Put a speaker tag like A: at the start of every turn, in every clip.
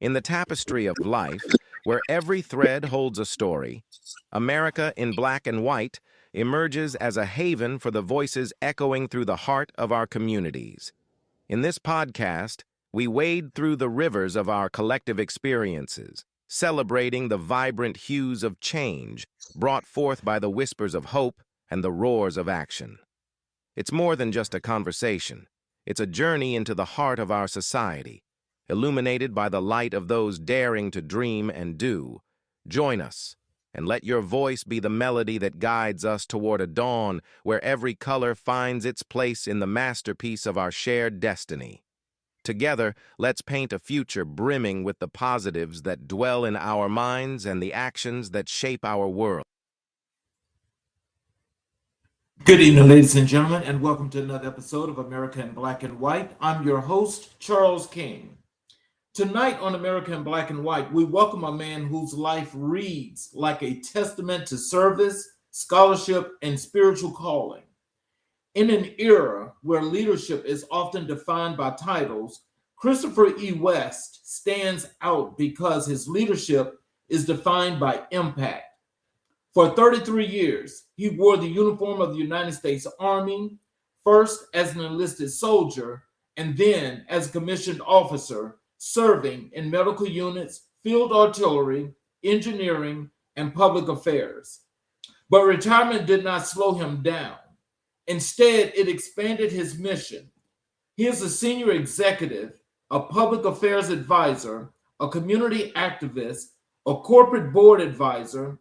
A: In the tapestry of life, where every thread holds a story, America in Black and White emerges as a haven for the voices echoing through the heart of our communities. In this podcast, we wade through the rivers of our collective experiences, celebrating the vibrant hues of change brought forth by the whispers of hope and the roars of action. It's more than just a conversation. It's a journey into the heart of our society, illuminated by the light of those daring to dream and do. Join us, and let your voice be the melody that guides us toward a dawn where every color finds its place in the masterpiece of our shared destiny. Together, let's paint a future brimming with the positives that dwell in our minds and the actions that shape our world.
B: Good evening, ladies and gentlemen, and welcome to another episode of America in Black and White. I'm your host, Charles King. Tonight on America in Black and White, we welcome a man whose life reads like a testament to service, scholarship, and spiritual calling. In an era where leadership is often defined by titles, Christopher E. West stands out because his leadership is defined by impact. For 33 years, he wore the uniform of the United States Army, first as an enlisted soldier, and then as a commissioned officer, serving in medical units, field artillery, engineering, and public affairs. But retirement did not slow him down. Instead, it expanded his mission. He is a senior executive, a public affairs advisor, a community activist, a corporate board advisor,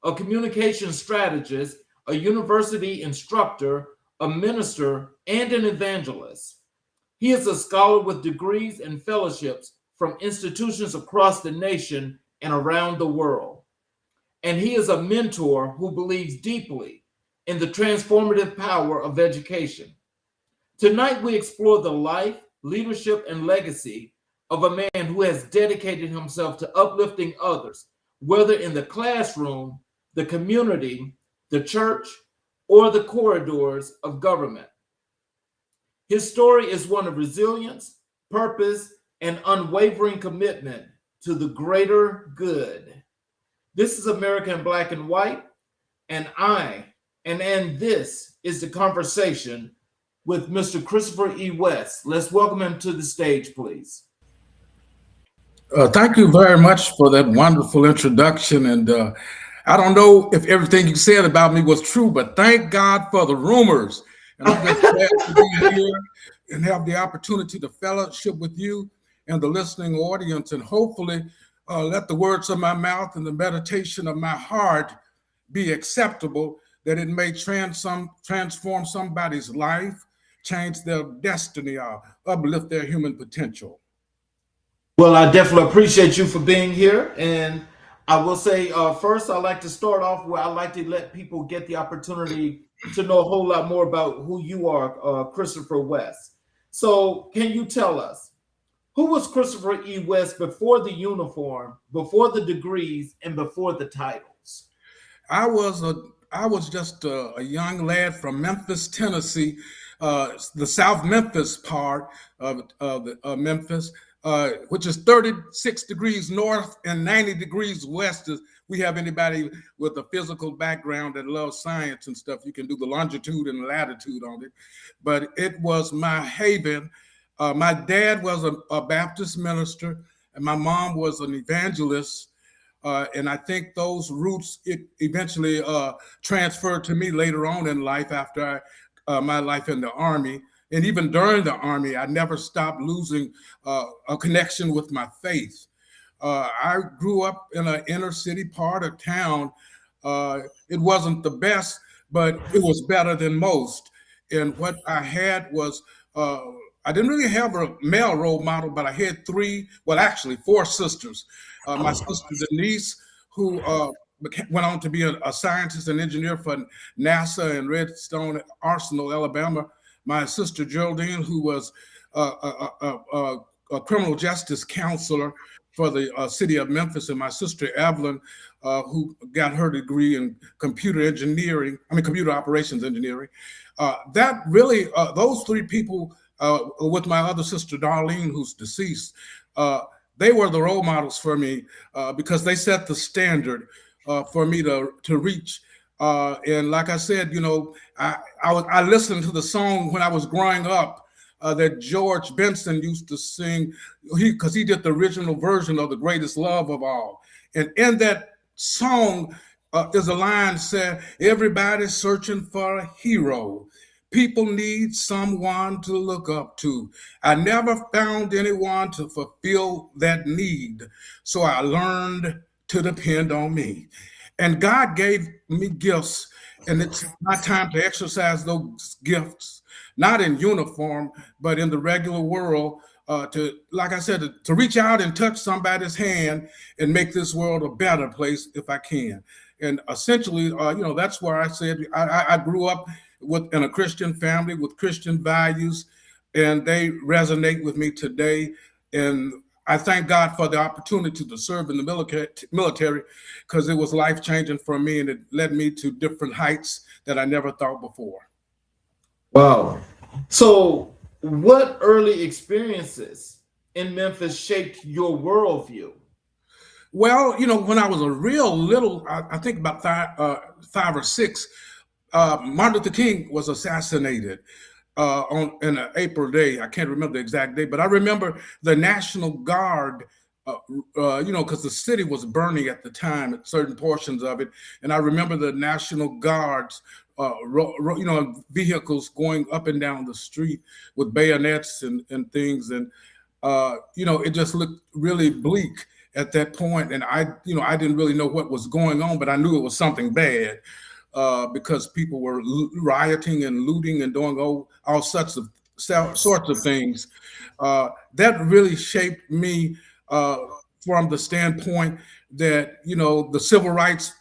B: a communication strategist, a university instructor, a minister, and an evangelist. He is a scholar with degrees and fellowships from institutions across the nation and around the world. And he is a mentor who believes deeply in the transformative power of education. Tonight, we explore the life, leadership, and legacy of a man who has dedicated himself to uplifting others, whether in the classroom, the community, the church, or the corridors of government. His story is one of resilience, purpose, and unwavering commitment to the greater good. This is America in Black and White, and this is the conversation with Mr. Christopher E. West. Let's welcome him to the stage, please.
C: Thank you very much for that wonderful introduction. And I don't know if everything you said about me was true, but thank God for the rumors. And I'm just glad to be here and have the opportunity to fellowship with you and the listening audience, and hopefully let the words of my mouth and the meditation of my heart be acceptable, that it may transform somebody's life, change their destiny, or uplift their human potential.
B: Well, I definitely appreciate you for being here. And I will say, first, I'd like to start off where I like to let people get the opportunity to know a whole lot more about who you are, Christopher West. So can you tell us, who was Christopher E. West before the uniform, before the degrees, and before the titles?
C: I was just a young lad from Memphis, Tennessee, the South Memphis part of Memphis, which is 36 degrees north and 90 degrees west. We have anybody with a physical background that loves science and stuff, you can do the longitude and latitude on it. But it was my haven. My dad was a Baptist minister, and my mom was an evangelist. And I think those roots eventually transferred to me later on in life after my life in the Army. And even during the Army, I never stopped losing a connection with my faith. I grew up in an inner city part of town. It wasn't the best, but it was better than most. And what I had was, I didn't really have a male role model, but I had four sisters. My sister Denise, who went on to be a scientist and engineer for NASA in Redstone Arsenal, Alabama. My sister Geraldine, who was a criminal justice counselor for the city of Memphis, and my sister Evelyn, who got her degree in computer operations engineering. That really, those three people with my other sister, Darlene, who's deceased. They were the role models for me because they set the standard for me to reach. And like I said, I listened to the song when I was growing up that George Benson used to sing, because he did the original version of The Greatest Love of All. And in that song is a line said, everybody's searching for a hero. People need someone to look up to. I never found anyone to fulfill that need, so I learned to depend on me. And God gave me gifts, and it's my time to exercise those gifts, not in uniform, but in the regular world, to, like I said, to reach out and touch somebody's hand and make this world a better place if I can. And essentially, that's where I said I grew up in a Christian family with Christian values, and they resonate with me today. And I thank God for the opportunity to serve in the military, because it was life-changing for me, and it led me to different heights that I never thought before.
B: Wow. So what early experiences in Memphis shaped your worldview?
C: Well, when I was a real little, I think about five or six, Martin Luther King was assassinated on an April day. I can't remember the exact day, but I remember the National Guard, because the city was burning at the time, at certain portions of it. And I remember the National Guards, vehicles going up and down the street with bayonets and things. And, it just looked really bleak at that point. And I didn't really know what was going on, but I knew it was something bad. Because people were rioting and looting and doing all sorts of things. That really shaped me from the standpoint that, the civil rights,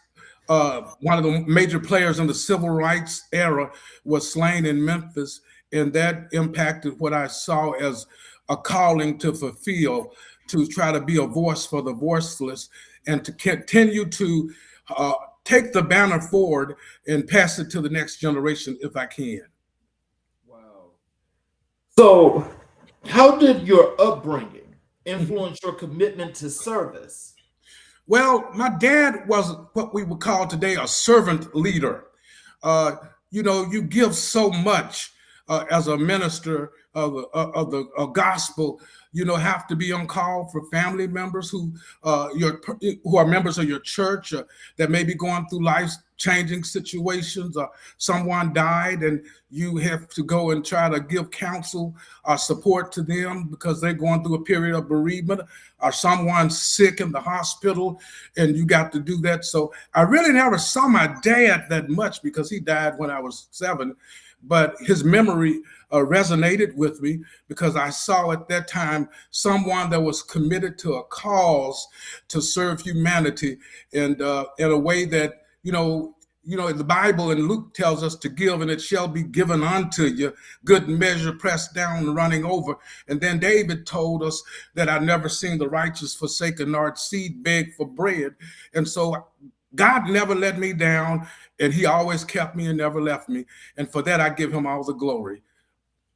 C: one of the major players in the civil rights era was slain in Memphis. And that impacted what I saw as a calling to fulfill, to try to be a voice for the voiceless, and to continue to take the banner forward and pass it to the next generation if I can.
B: Wow. So how did your upbringing influence your commitment to service?
C: Well, my dad was what we would call today a servant leader. You give so much as a minister of the gospel. Have to be on call for family members who are members of your church that may be going through life-changing situations. Someone died, and you have to go and try to give counsel or support to them because they're going through a period of bereavement, or someone's sick in the hospital, and you got to do that. So I really never saw my dad that much because he died when I was 7. But his memory resonated with me because I saw at that time someone that was committed to a cause to serve humanity, and in a way that, the Bible in Luke tells us to give, and it shall be given unto you, good measure, pressed down and running over. And then David told us that I never seen the righteous forsaken, nor its seed beg for bread. And so God never let me down, and he always kept me and never left me. And for that, I give him all the glory.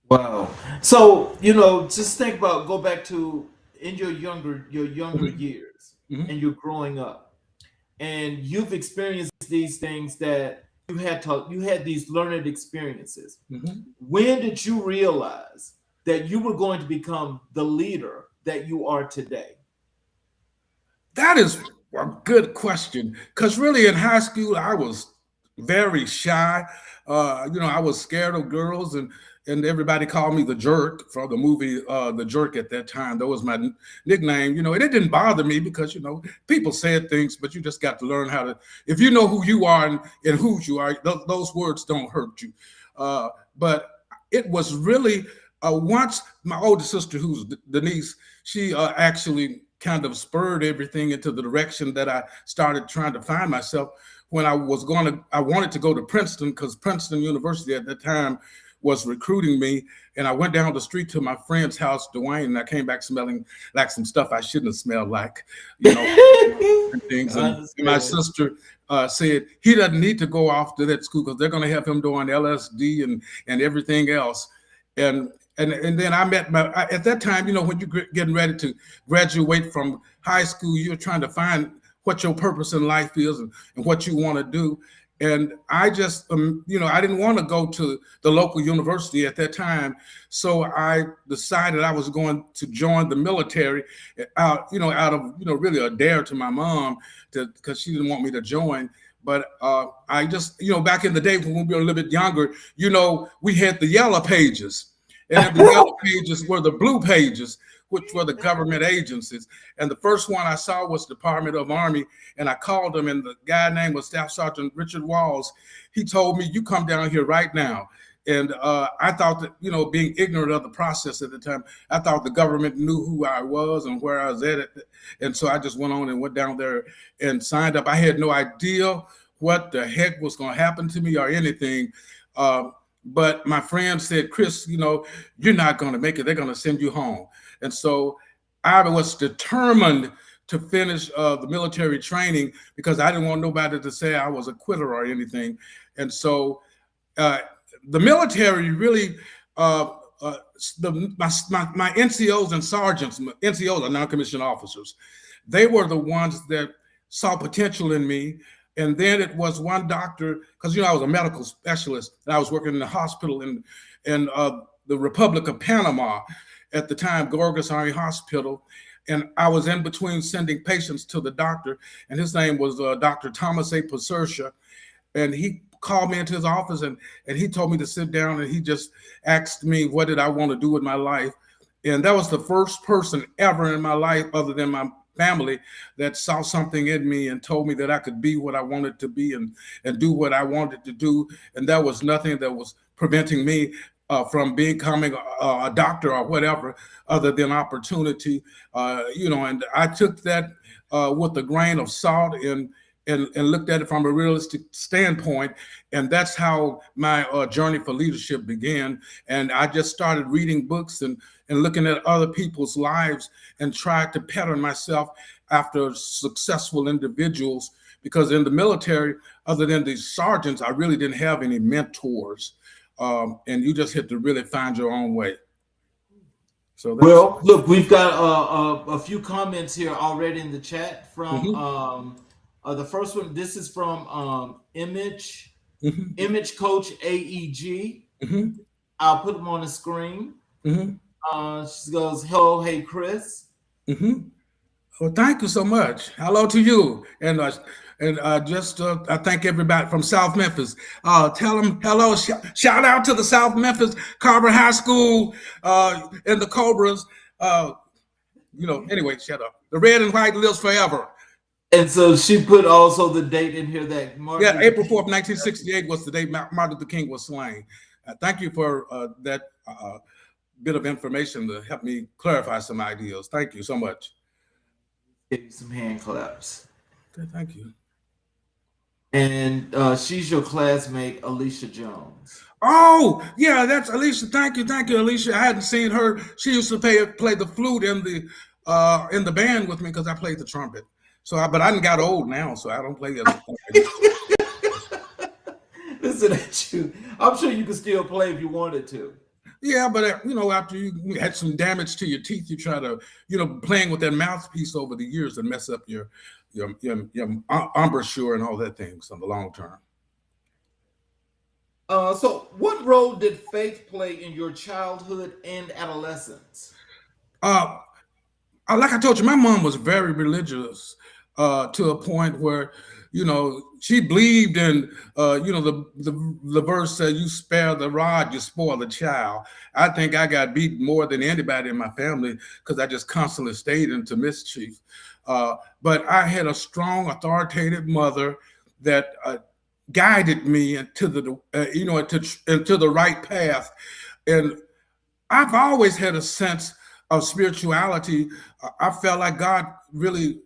B: Wow. So, just go back to in your younger years,
C: Mm-hmm.
B: and you're growing up, and you've experienced these things that you had these learned experiences.
C: Mm-hmm.
B: When did you realize that you were going to become the leader that you are today?
C: That is a good question, because really in high school, I was very shy. I was scared of girls, and everybody called me the Jerk from the movie The Jerk at that time. That was my nickname. And it didn't bother me because, people said things, but you just got to learn how to, if you know who you are and whose you are, those words don't hurt you. But it was really once my older sister, who's Denise, she actually kind of spurred everything into the direction that I started trying to find myself when I wanted to go to Princeton, because Princeton University at that time was recruiting me. And I went down the street to my friend's house, Dwayne, and I came back smelling like some stuff I shouldn't have smelled like, and things. And my sister said, he doesn't need to go off to that school because they're going to have him doing LSD and everything else. And and then I met at that time, when you're getting ready to graduate from high school, you're trying to find what your purpose in life is and what you want to do. And I just, I didn't want to go to the local university at that time. So I decided I was going to join the military out of, really a dare to my mom, because she didn't want me to join. But I just, back in the day when we were a little bit younger, we had the yellow pages. And the yellow pages were the blue pages, which were the government agencies. And the first one I saw was Department of Army. And I called him, and the guy name was Staff Sergeant Richard Walls. He told me, "You come down here right now." And I thought that, being ignorant of the process at the time, I thought the government knew who I was and where I was at. And so I just went on and went down there and signed up. I had no idea what the heck was going to happen to me or anything. But my friend said, "Chris, you're not going to make it. They're going to send you home." And so I was determined to finish the military training because I didn't want nobody to say I was a quitter or anything. And so the military really, my NCOs and sergeants, NCOs are non-commissioned officers, they were the ones that saw potential in me. And then it was one doctor, because I was a medical specialist, and I was working in the hospital in the Republic of Panama at the time, Gorgas Army Hospital. And I was in between sending patients to the doctor, and his name was Dr. Thomas A. Pasertia. And he called me into his office, and he told me to sit down, and he just asked me, what did I want to do with my life? And that was the first person ever in my life, other than my family, that saw something in me and told me that I could be what I wanted to be and do what I wanted to do. And there was nothing that was preventing me from becoming a doctor or whatever, other than opportunity, and I took that with a grain of salt and looked at it from a realistic standpoint. And that's how my journey for leadership began. And I just started reading books and looking at other people's lives and tried to pattern myself after successful individuals, because in the military, other than the sergeants, I really didn't have any mentors. And you just had to really find your own way. So
B: well, look, we've got a few comments here already in the chat from the first one. This is from Image Coach AEG. I'll put them on the screen. She goes, "Hello, hey Chris."
C: Well, thank you so much. Hello to you, and I thank everybody from South Memphis. Tell them hello. Shout out to the South Memphis Carver High School and the Cobras. Anyway, shut up. The red and white lives forever.
B: And so she put also the date in here that
C: April 4th, 1968 was the day Martin Luther King was slain. Thank you for that bit of information to help me clarify some ideas. Thank you so much.
B: Give you some hand claps.
C: Okay, thank you.
B: And she's your classmate, Alicia Jones.
C: Oh, yeah, that's Alicia. Thank you, Alicia. I hadn't seen her. She used to play the flute in the band with me because I played the trumpet. So, but I got old now, so I don't play as.
B: Listen at you. I'm sure you could still play if you wanted to.
C: Yeah, but after you had some damage to your teeth, you try to, playing with that mouthpiece over the years and mess up your embouchure and all that things on the long term.
B: So what role did faith play in your childhood and adolescence?
C: Like I told you, my mom was very religious to a point where, she believed in, the verse said, "You spare the rod, you spoil the child." I think I got beat more than anybody in my family because I just constantly stayed into mischief. But I had a strong, authoritative mother that guided me into the right path. And I've always had a sense of spirituality. I felt like God really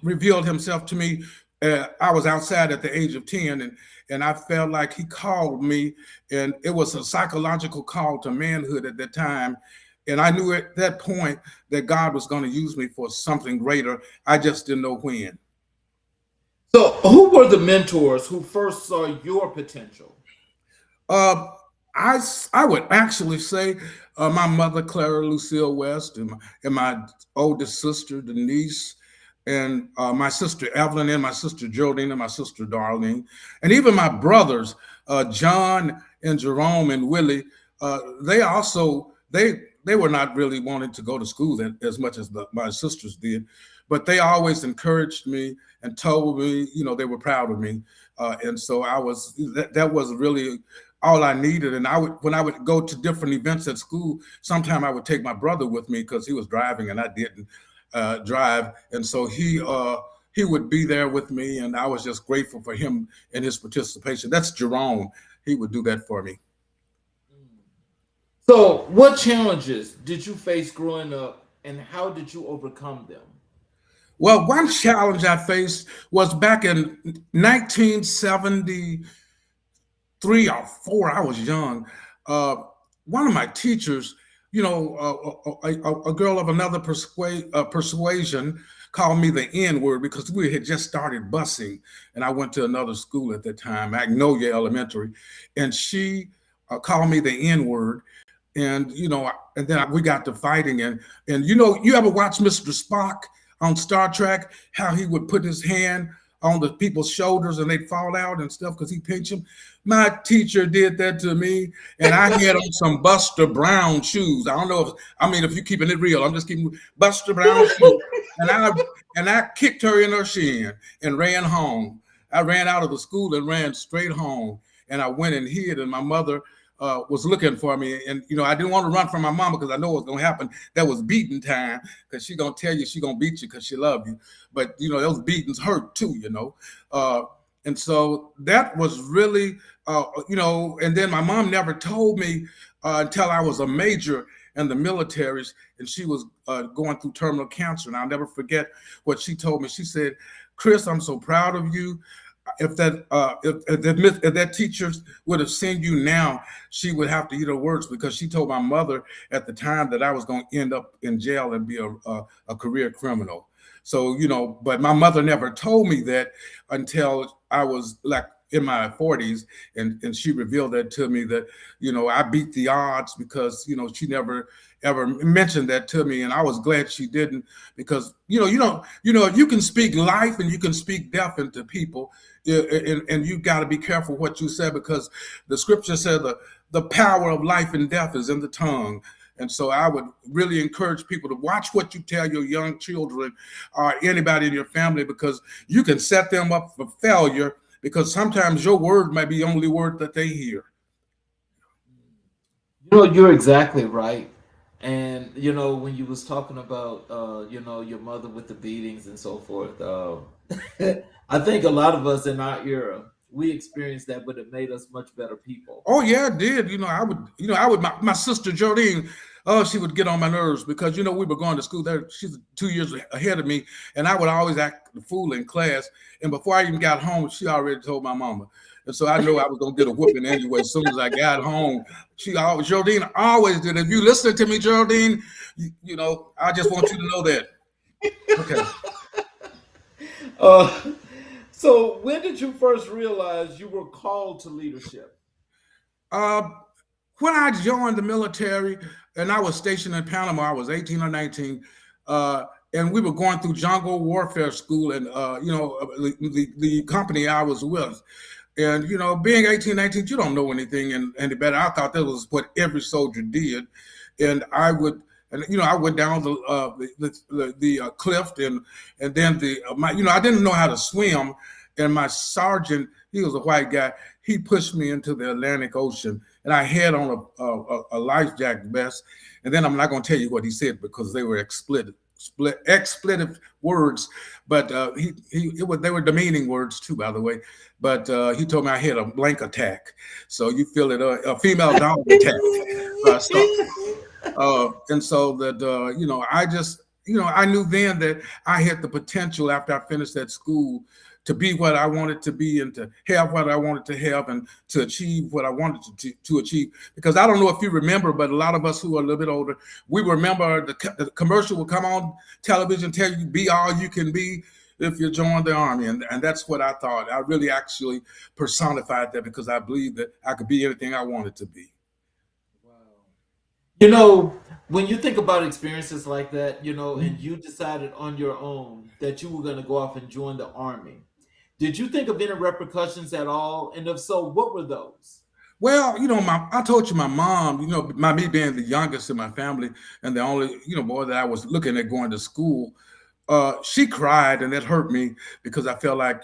C: revealed himself to me. I was outside at the age of 10, and I felt like he called me, and it was a psychological call to manhood at that time. And I knew at that point that God was going to use me for something greater. I just didn't know when.
B: So who were the mentors who first saw your potential?
C: I I would actually say my mother, Clara Lucille West, and my oldest sister, Denise, and my sister Evelyn, and my sister Geraldine, and my sister Darlene, and even my brothers, John and Jerome and Willie. They also they were not really wanting to go to school as much as my sisters did, but they always encouraged me and told me, you know, they were proud of me, and so that was really all I needed. And when I would go to different events at school, sometime I would take my brother with me because he was driving and I didn't drive, and so he would be there with me, and I was just grateful for him and his participation. That's Jerome. He would do that for me.
B: So, what challenges did you face growing up, and how did you overcome them?
C: Well, one challenge I faced was back in 1973 or 4. I was young. One of my teachers, you know, a girl of another persuasion called me the N word because we had just started busing, and I went to another school at the time, Magnolia Elementary, and she called me the N word. And, you know, and then we got to fighting. And you know, you ever watch Mr. Spock on Star Trek, how he would put his hand on the people's shoulders and they'd fall out and stuff because he pinched them? My teacher did that to me, and I had on some Buster Brown shoes. I don't know if you're keeping it real, I'm just keeping Buster Brown shoes. And I kicked her in her shin and ran home. I ran out of the school and ran straight home. And I went and hid, and my mother was looking for me. And, you know, I didn't want to run from my mama because I know what's going to happen. That was beating time, because she's going to tell you she's going to beat you because she loves you. But, you know, those beatings hurt too, you know. And so that was really, you know, and then my mom never told me until I was a major in the militaries, and she was going through terminal cancer. And I'll never forget what she told me. She said, "Chris, I'm so proud of you. If that teacher would have seen you now, she would have to eat her words," because she told my mother at the time that I was going to end up in jail and be a career criminal. So, you know, but my mother never told me that until I was like in my 40s, and she revealed that to me, that, you know, I beat the odds, because, you know, she never ever mentioned that to me, and I was glad she didn't, because, you know, you can speak life and you can speak death into people, and you got to be careful what you say, because the scripture said the power of life and death is in the tongue. And so I would really encourage people to watch what you tell your young children or anybody in your family, because you can set them up for failure, because sometimes your word might be the only word that they hear.
B: You know, you're exactly right. And, you know, when you was talking about, you know, your mother with the beatings and so forth, I think a lot of us in our era, we experienced that, but it made us much better people.
C: Oh yeah, it did. My sister Jodine, oh, she would get on my nerves, because, you know, we were going to school there. She's 2 years ahead of me, and I would always act the fool in class. And before I even got home, she already told my mama. And so I knew I was gonna get a whooping anyway. As soon as I got home, Jodine always did. If you listen to me, Jodine, you know, I just want you to know that.
B: Okay. So when did you first realize you were called to leadership?
C: When I joined the military and I was stationed in Panama, I was 18 or 19, and we were going through jungle warfare school, and you know, the company I was with. And, you know, being 18, 19, you don't know anything any better. I thought that was what every soldier did. And I went down the cliff, and then I didn't know how to swim. And my sergeant, he was a white guy, he pushed me into the Atlantic Ocean, and I had on a life jacket vest. And then I'm not going to tell you what he said, because they were expletive words, but they were demeaning words too, by the way. But he told me I had a blank attack. So you feel it, a female dog attack. And so that, you know, I just, you know, I knew then that I had the potential, after I finished that school, to be what I wanted to be, and to have what I wanted to have, and to achieve what I wanted to achieve. Because I don't know if you remember, but a lot of us who are a little bit older, we remember the commercial would come on television, tell you be all you can be if you join the Army. And that's what I thought. I really actually personified that, because I believed that I could be anything I wanted to be.
B: You know, when you think about experiences like that, and you decided on your own that you were going to go off and join the army, did you think of any repercussions at all? And if so, what were those?
C: Well, I told you my mom, me being the youngest in my family and the only, boy that I was looking at going to school, she cried and it hurt me because I felt like,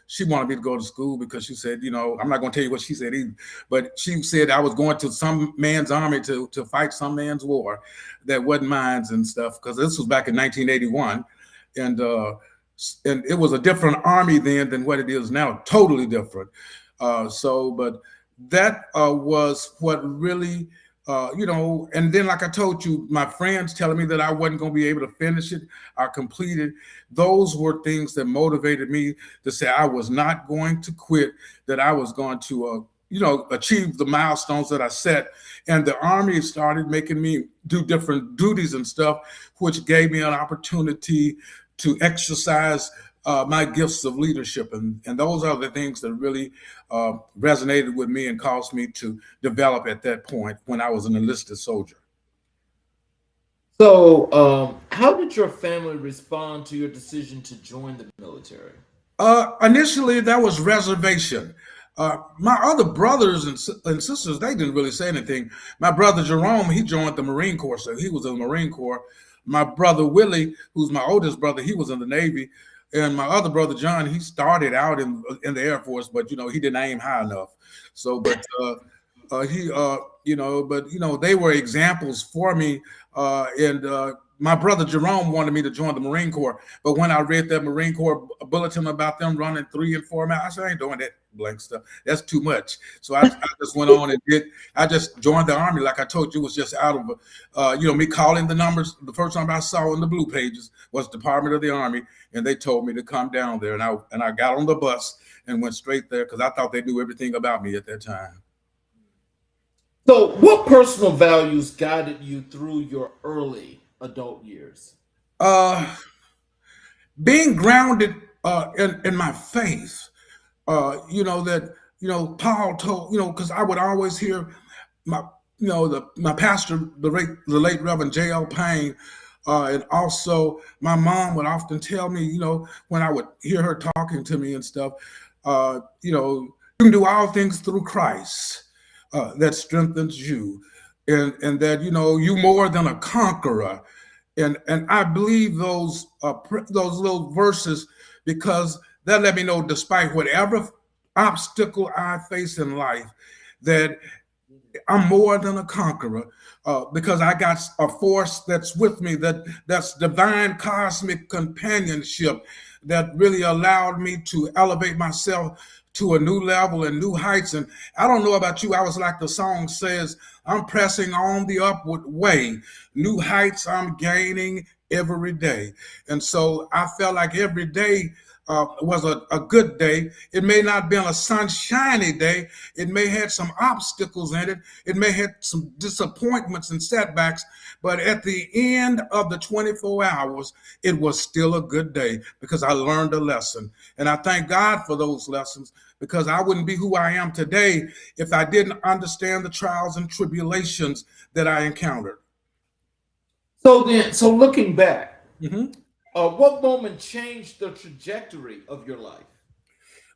C: she wanted me to go to school because she said, I'm not going to tell you what she said either, but she said I was going to some man's army to fight some man's war that wasn't mine and stuff. Because this was back in 1981. And, and it was a different army then than what it is now, totally different. But that was what really, and then like I told you, my friends telling me that I wasn't going to be able to finish it or complete it. Those were things that motivated me to say I was not going to quit, that I was going to, achieve the milestones that I set. And the Army started making me do different duties and stuff, which gave me an opportunity to exercise my gifts of leadership. And those are the things that really resonated with me and caused me to develop at that point when I was an enlisted soldier.
B: So, how did your family respond to your decision to join the military?
C: Initially, that was reservation. My other brothers and sisters, they didn't really say anything. My brother Jerome, he joined the Marine Corps, so he was in the Marine Corps. My brother Willie, who's my oldest brother, he was in the Navy. And my other brother John, he started out in the Air Force, but he didn't aim high enough. So, but they were examples for me. And my brother Jerome wanted me to join the Marine Corps, but when I read that Marine Corps bulletin about them running 3 and 4 miles, I said I ain't doing that blank stuff. That's too much. So I just went on and did. I just joined the Army, like I told you, was just out of me calling the numbers. The first time I saw in the blue pages was Department of the Army, and they told me to come down there, and I got on the bus and went straight there because I thought they knew everything about me at that time.
B: So, what personal values guided you through your early adult years?
C: Uh, Being grounded in my faith. Paul told, because I would always hear my, my pastor, the late Reverend J.L. Payne, and also my mom would often tell me, when I would hear her talking to me and stuff, you can do all things through Christ that strengthens you, and that you more than a conqueror, and I believe those little verses because that let me know, despite whatever obstacle I face in life, that I'm more than a conqueror because I got a force that's with me, that's divine cosmic companionship that really allowed me to elevate myself to a new level and new heights. And I don't know about you, I was like the song says, I'm pressing on the upward way. New heights I'm gaining every day. And so I felt like every day was a good day. It may not have been a sunshiny day. It may have some obstacles in it. It may have some disappointments and setbacks. But at the end of the 24 hours, it was still a good day because I learned a lesson. And I thank God for those lessons because I wouldn't be who I am today if I didn't understand the trials and tribulations that I encountered.
B: So looking back,
C: Mhm.
B: what moment changed the trajectory of your life?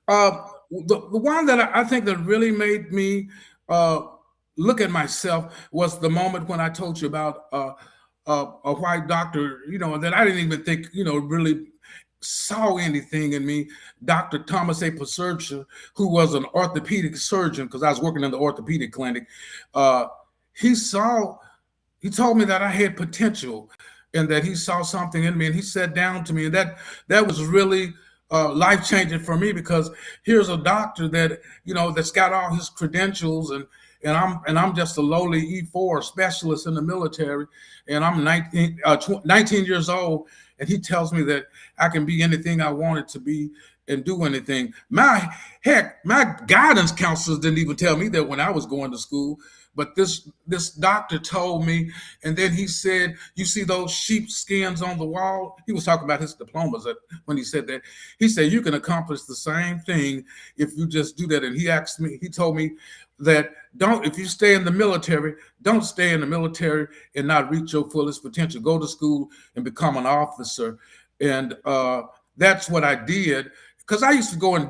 C: The one that I think that really made me look at myself was the moment when I told you about a white doctor, that I didn't even think, really saw anything in me. Dr. Thomas A. Pasurcha, who was an orthopedic surgeon, because I was working in the orthopedic clinic, he told me that I had potential and that he saw something in me, and he sat down to me, and that was really life changing for me because here's a doctor that that's got all his credentials, and I'm just a lowly E4 specialist in the military, and I'm 19 years old, and he tells me that I can be anything I wanted to be and do anything. My guidance counselors didn't even tell me that when I was going to school. But this doctor told me, and then he said, "You see those sheep skins on the wall?" He was talking about his diplomas when he said that. He said, "You can accomplish the same thing if you just do that." And he told me, that don't, if you stay in the military, don't stay in the military and not reach your fullest potential. Go to school and become an officer. And that's what I did, because I used to go in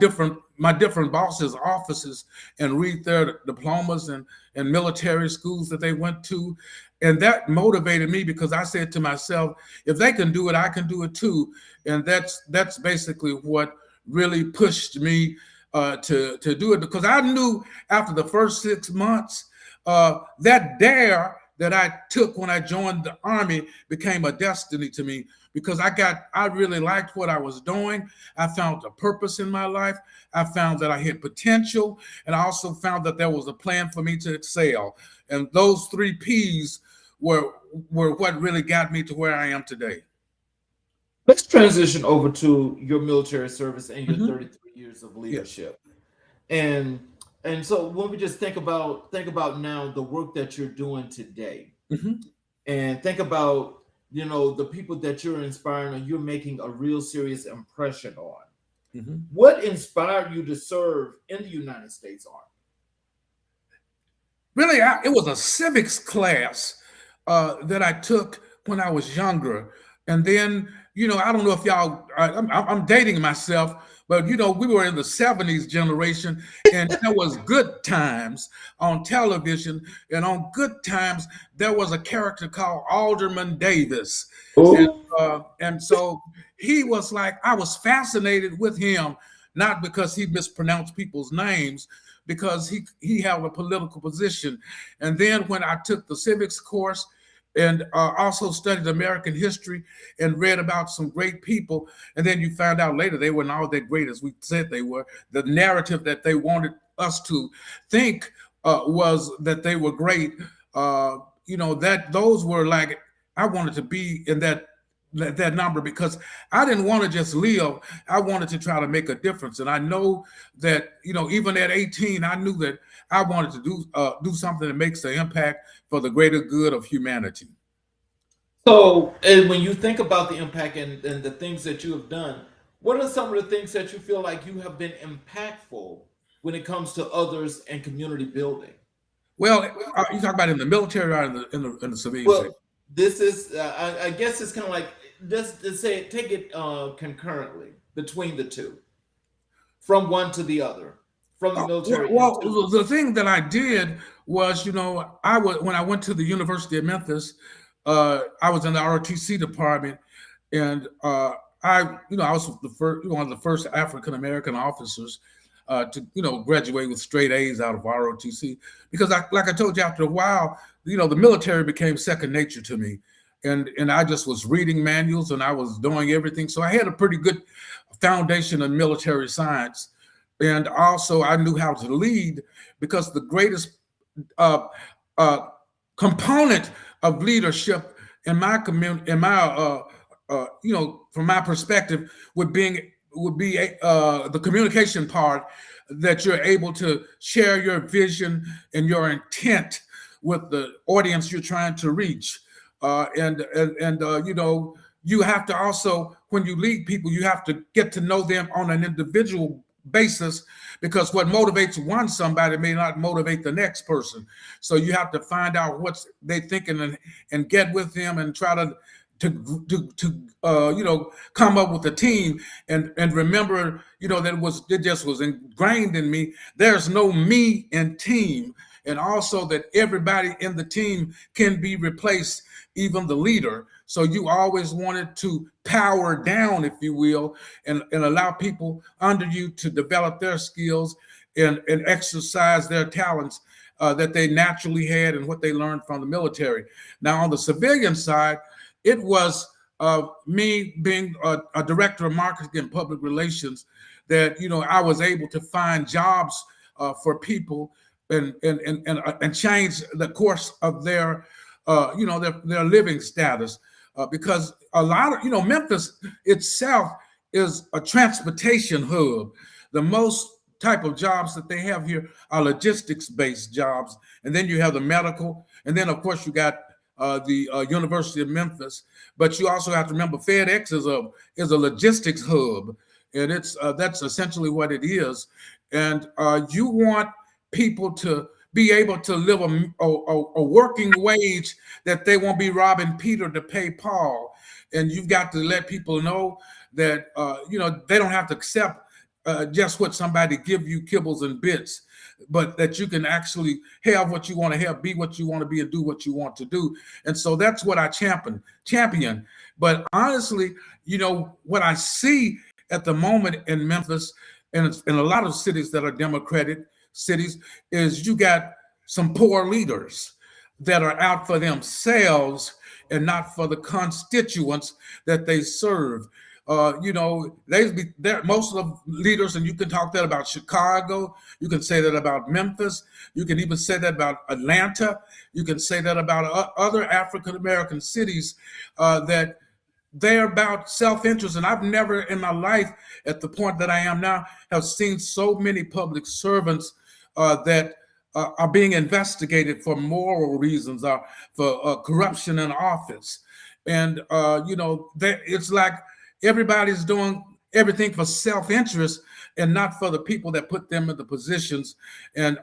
C: my different bosses' offices and read their diplomas and military schools that they went to. And that motivated me, because I said to myself, if they can do it, I can do it too. And that's basically what really pushed me to do it, because I knew after the first 6 months, that dare that I took when I joined the Army became a destiny to me, because I really liked what I was doing. I found a purpose in my life. I found that I had potential, and I also found that there was a plan for me to excel. And those 3 P's were what really got me to where I am today.
B: Let's transition over to your military service and your 33 years of leadership.
C: Yes.
B: And so when we just think about now the work that you're doing today, and think about, you know, the people that you're inspiring and you're making a real serious impression on. What inspired you to serve in the United States Army?
C: Really, it was a civics class that I took when I was younger. And then, you know, I don't know if y'all, I'm dating myself, but, you know, we were in the 70s generation, and there was Good Times on television. And on Good Times, there was a character called Alderman Davis. And so he was like, I was fascinated with him, not because he mispronounced people's names, because he held a political position. And then when I took the civics course and also studied American history and read about some great people, and then you found out later they weren't all that great as we said they were. The narrative that they wanted us to think was that they were great. You know, that those were like, I wanted to be in that number, because I didn't want to just live. I wanted to try to make a difference. And I know that, you know, even at 18, I knew that I wanted to do something that makes an impact for the greater good of humanity.
B: So, and when you think about the impact and the things that you have done, what are some of the things that you feel like you have been impactful when it comes to others and community building?
C: Well, you talk about in the military or in the civilian
B: Well,
C: sector?
B: this is, I guess it's kind of like, let's say, take it concurrently between the two, from one to the other, from the military.
C: Well, the thing that I did was, you know, when I went to the University of Memphis, I was in the ROTC department, and I was one of the first African American officers to, you know, graduate with straight A's out of ROTC, because like I told you, after a while, you know, the military became second nature to me. And I just was reading manuals and I was doing everything. So I had a pretty good foundation in military science. And also I knew how to lead, because the greatest component of leadership in my community, you know, from my perspective, would be the communication part, that you're able to share your vision and your intent with the audience you're trying to reach. You know, you have to also, when you lead people, you have to get to know them on an individual basis, because what motivates somebody may not motivate the next person. So you have to find out what they thinking and get with them and try to you know, come up with a team, and remember, you know, it just was ingrained in me. There's no me in team, and also that everybody in the team can be replaced, even the leader. So you always wanted to power down, if you will, and allow people under you to develop their skills and exercise their talents that they naturally had and what they learned from the military. Now, on the civilian side, it was me being a director of marketing and public relations, that, you know, I was able to find jobs for people and change the course of their you know, their living status, because a lot of, you know, Memphis itself is a transportation hub. The most type of jobs that they have here are logistics-based jobs, and then you have the medical, and then of course you got the University of Memphis. But you also have to remember FedEx is a logistics hub, and that's essentially what it is. And you want people to be able to live a working wage that they won't be robbing Peter to pay Paul. And you've got to let people know that, they don't have to accept just what somebody give you, kibbles and bits, but that you can actually have what you want to have, be what you want to be, and do what you want to do. And so that's what I champion. But honestly, what I see at the moment in Memphis and in a lot of cities that are Democratic cities is you got some poor leaders that are out for themselves and not for the constituents that they serve. Most of the leaders, and you can talk that about Chicago, you can say that about Memphis, you can even say that about Atlanta, you can say that about other African American cities, that they're about self-interest. And I've never in my life, at the point that I am now, have seen so many public servants that are being investigated for moral reasons or for corruption in office. And, it's like everybody's doing everything for self-interest and not for the people that put them in the positions. And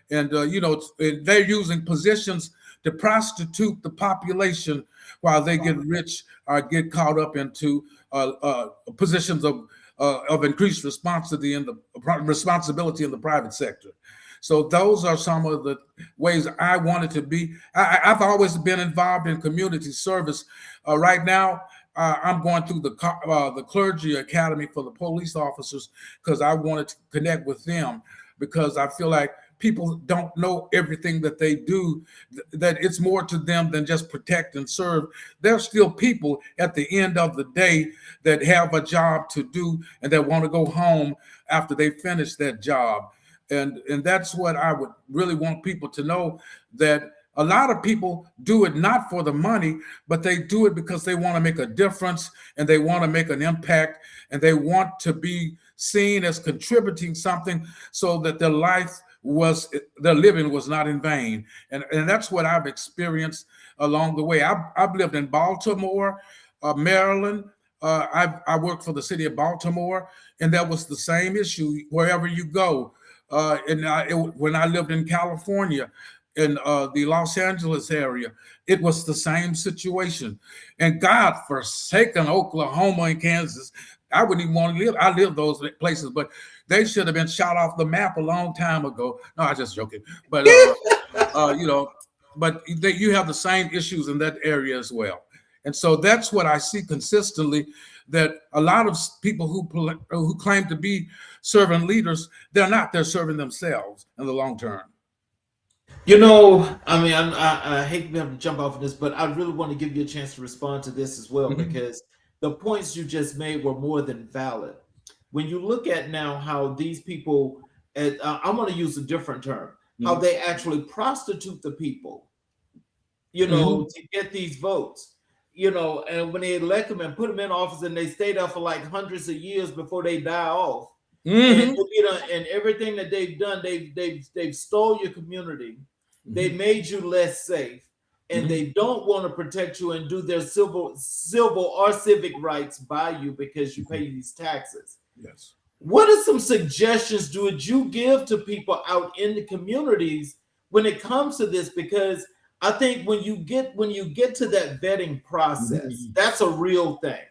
C: they're using positions to prostitute the population while they get rich or get caught up into positions of increased responsibility in the private sector. So those are some of the ways I wanted to be. I've always been involved in community service. Right now, I'm going through the clergy academy for the police officers because I wanted to connect with them, because I feel like people don't know everything that they do, that it's more to them than just protect and serve. There's still people at the end of the day that have a job to do and that want to go home after they finish that job. And that's what I would really want people to know, that a lot of people do it not for the money, but they do it because they want to make a difference and they want to make an impact and they want to be seen as contributing something so that their living was not in vain. And that's what I've experienced along the way. I've lived in Baltimore, Maryland. I worked for the city of Baltimore, and that was the same issue wherever you go. When I lived in California, in the Los Angeles area, it was the same situation. And God forsaken Oklahoma and Kansas, I wouldn't even want to live. I lived those places, but they should have been shot off the map a long time ago. No, I'm just joking. But you have the same issues in that area as well. And so that's what I see consistently, that a lot of people who claim to be servant leaders, they're not. They're serving themselves in the long term.
B: I hate to have to jump off of this, but I really want to give you a chance to respond to this as well, because the points you just made were more than valid. When you look at now how these people, I want to use a different term, how they actually prostitute the people, to get these votes, and when they elect them and put them in office and they stay there for like hundreds of years before they die off. And everything that they've done, they've stole your community. They made you less safe, and they don't want to protect you and do their civil or civic rights by you because you pay these taxes.
C: Yes.
B: What are some suggestions would you give to people out in the communities when it comes to this? Because I think when you get to that vetting process, that's a real thing.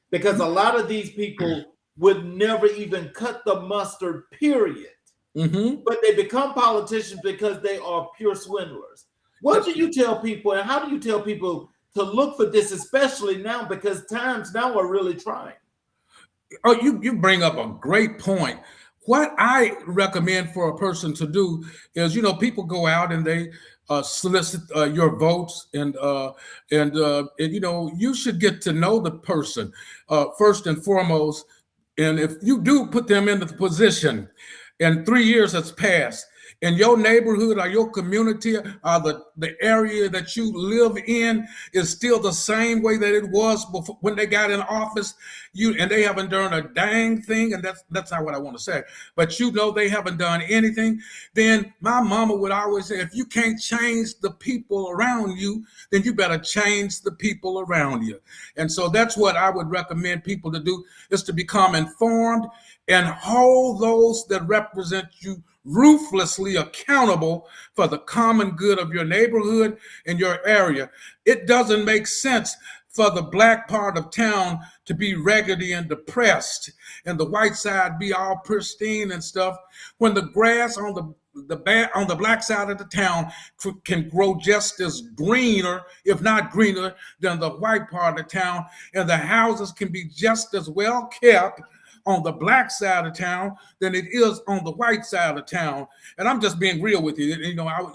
B: Because a lot of these people would never even cut the mustard, period. But they become politicians because they are pure swindlers. What do you tell people, and how do you tell people to look for this, especially now, because times now are really trying?
C: Oh, you bring up a great point. What I recommend for a person to do is, people go out and they solicit your votes, and you should get to know the person first and foremost. And if you do put them into the position and 3 years has passed, and your neighborhood or your community or the area that you live in is still the same way that it was before when they got in office, and they haven't done a dang thing, and that's not what I want to say, but they haven't done anything, then my mama would always say, if you can't change the people around you, then you better change the people around you. And so that's what I would recommend people to do, is to become informed and hold those that represent you ruthlessly accountable for the common good of your neighborhood and your area. It doesn't make sense for the black part of town to be raggedy and depressed and the white side be all pristine and stuff when the grass on the black side of the town can grow just as greener, if not greener, than the white part of town, and the houses can be just as well kept on the black side of town than it is on the white side of town. And I'm just being real with you,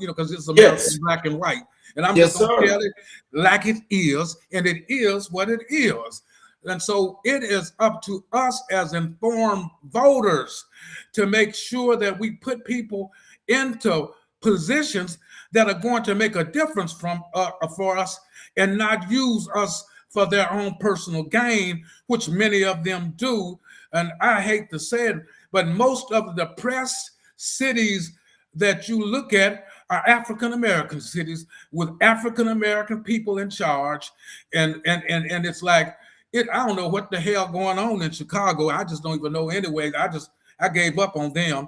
C: because it's American black and white. And I'm just going to tell it like it is, and it is what it is. And so it is up to us as informed voters to make sure that we put people into positions that are going to make a difference for us and not use us for their own personal gain, which many of them do. And I hate to say it, but most of the depressed cities that you look at are African-American cities with African-American people in charge. And it's like, I don't know what the hell going on in Chicago. I just don't even know anyway. I gave up on them.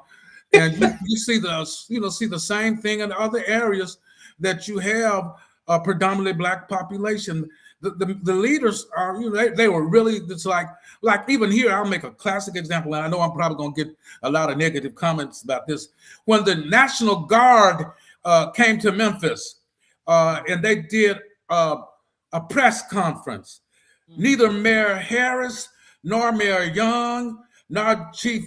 C: And you see the same thing in other areas that you have a predominantly black population. The leaders are, they were really, it's like even here, I'll make a classic example, and I know I'm probably going to get a lot of negative comments about this. When the National Guard came to Memphis and they did a press conference, neither Mayor Harris nor Mayor Young nor Chief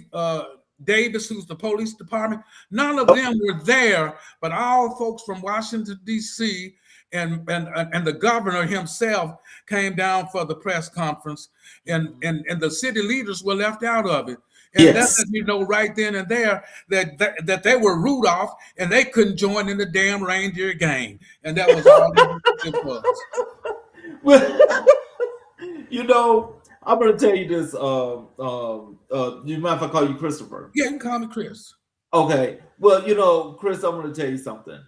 C: Davis, who's the police department, none of them were there, but all folks from Washington, D.C., and the governor himself came down for the press conference, and the city leaders were left out of it. And that let me know right then and there that they were Rudolph and they couldn't join in the damn reindeer game. And that was all it was.
B: Well, I'm going to tell you this. You mind if I call you Christopher?
C: Yeah, you can call me Chris.
B: Okay. Well, Chris, I'm going to tell you something.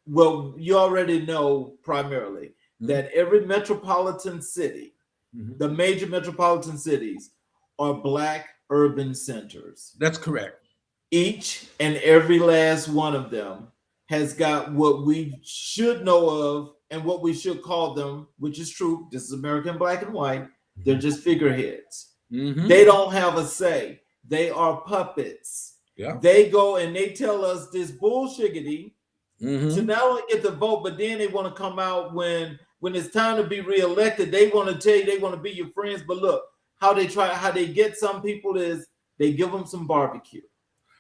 B: Well, you already know primarily that every metropolitan city, the major metropolitan cities, are black urban centers.
C: That's correct.
B: Each and every last one of them has got what we should know of and what we should call them, which is true. This is American black and white. They're just figureheads. They don't have a say. They are puppets.
C: Yeah.
B: They go and they tell us this bullshiggity to not only get the vote, but then they want to come out when it's time to be reelected. They want to tell you they want to be your friends. But look, how they get some people is they give them some barbecue.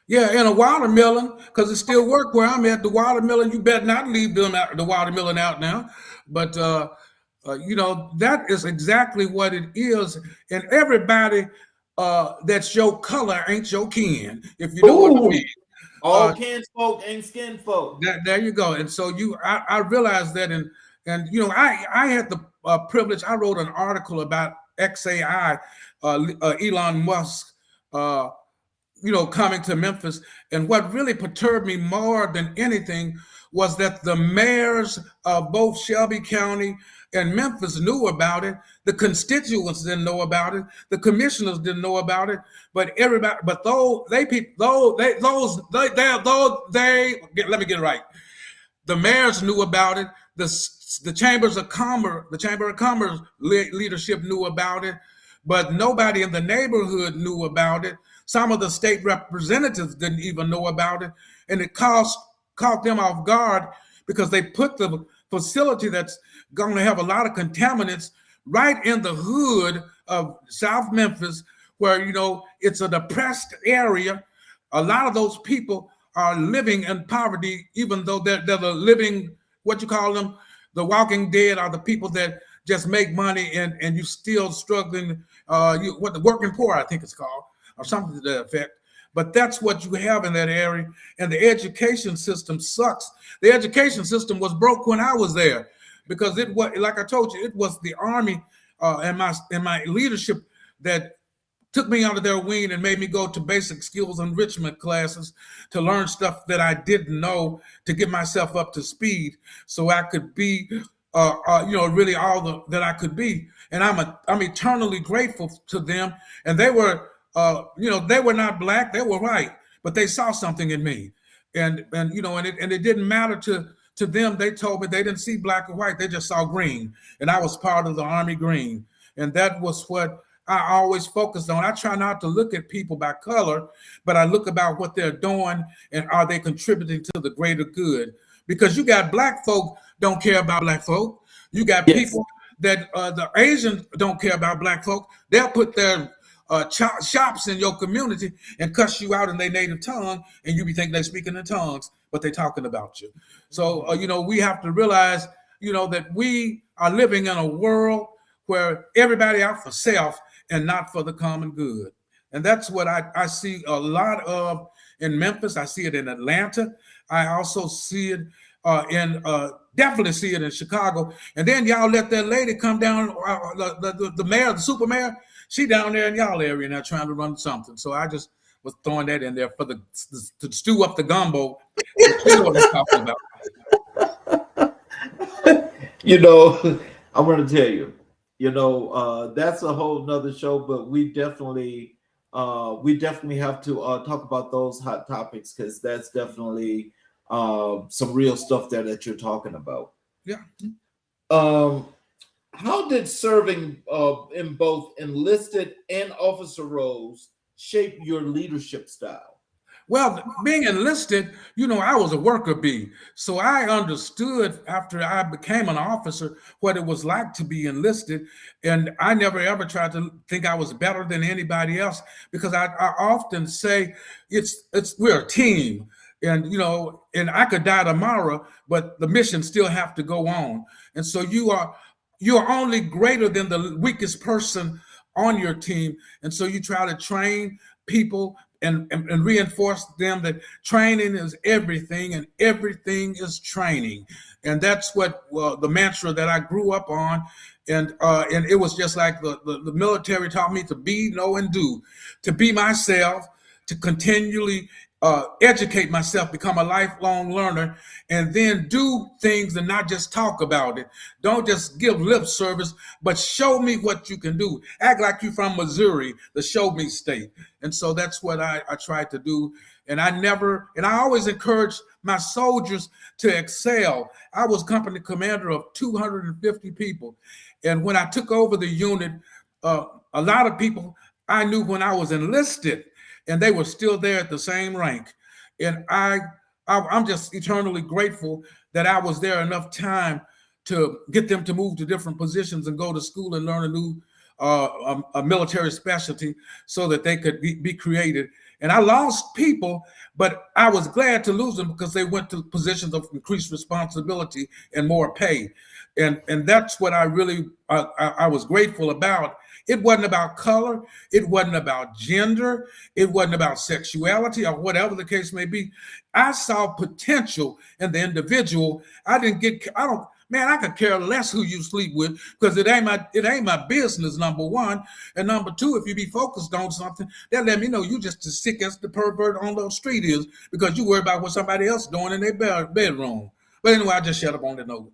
C: Yeah, and a watermelon, because it still work where I'm at. The watermelon, you better not leave the watermelon out now. But that is exactly what it is. And everybody that's your color ain't your kin, if you know what I mean.
B: All kinsfolk ain't skin folk.
C: There you go. And so I realized that, and I had the privilege. I wrote an article about XAI, Elon Musk, coming to Memphis. And what really perturbed me more than anything was that the mayors of both Shelby County and Memphis knew about it. The constituents didn't know about it. The commissioners didn't know about it. But everybody, let me get it right. The mayors knew about it. The Chamber of Commerce leadership knew about it, but nobody in the neighborhood knew about it. Some of the state representatives didn't even know about it, and it caught them off guard because they put the facility that's going to have a lot of contaminants right in the hood of South Memphis, where it's a depressed area. A lot of those people are living in poverty, even though they're the living, what you call them, the walking dead, are the people that just make money and you still struggling. The working poor, I think it's called, or something to that effect. But that's what you have in that area. And the education system sucks. The education system was broke when I was there, because it was, like I told you, it was the Army and my leadership that took me under their wing and made me go to basic skills enrichment classes to learn stuff that I didn't know, to get myself up to speed so I could be, really all that I could be. And I'm eternally grateful to them. And they were, they were not black, they were white, but they saw something in me, and it didn't matter to them. They told me they didn't see black or white; they just saw green, and I was part of the Army Green, and that was what I always focused on. I try not to look at people by color, but I look about what they're doing and are they contributing to the greater good. Because you got black folk don't care about black folk. You got people that the Asians don't care about black folk. They'll put their shops in your community and cuss you out in their native tongue, and you be thinking they're speaking in tongues, but they're talking about you. So, we have to realize, that we are living in a world where everybody out for self and not for the common good. And that's what I see a lot of in Memphis. I see it in Atlanta. I also see it definitely see it in Chicago. And then y'all let that lady come down, the mayor, the super mayor, she down there in y'all area now trying to run something. So I just was throwing that in there for to stew up the gumbo. You know what I'm talking
B: about. I want to tell you, that's a whole nother show, but we definitely have to talk about those hot topics, because that's definitely some real stuff there that you're talking about.
C: Yeah.
B: How did serving in both enlisted and officer roles shape your leadership style?
C: Well, being enlisted, I was a worker bee. So I understood after I became an officer what it was like to be enlisted. And I never ever tried to think I was better than anybody else, because I often say we're a team. And, and I could die tomorrow, but the mission still have to go on. And so you're only greater than the weakest person on your team. And so you try to train people and reinforce them that training is everything, and everything is training. And that's what the mantra that I grew up on. And it was just like the military taught me to be, know, and do, to be myself, to continually educate myself, become a lifelong learner, and then do things and not just talk about it. Don't just give lip service, but show me what you can do. Act like you're from Missouri, the show me state. And so that's what I tried to do. And I always encouraged my soldiers to excel. I was company commander of 250 people. And when I took over the unit, a lot of people I knew when I was enlisted, and they were still there at the same rank. And I'm just eternally grateful that I was there enough time to get them to move to different positions and go to school and learn a new a military specialty so that they could be created. And I lost people, but I was glad to lose them because they went to positions of increased responsibility and more pay. And that's what I really I was grateful about. It wasn't about color. It wasn't about gender. It wasn't about sexuality or whatever the case may be. I saw potential in the individual. I could care less who you sleep with, because it ain't my business, number one. And number two, if you be focused on something, they'll let me know you just as sick as the pervert on the street is, because you worry about what somebody else doing in their bedroom. But anyway, I just shut up on that note.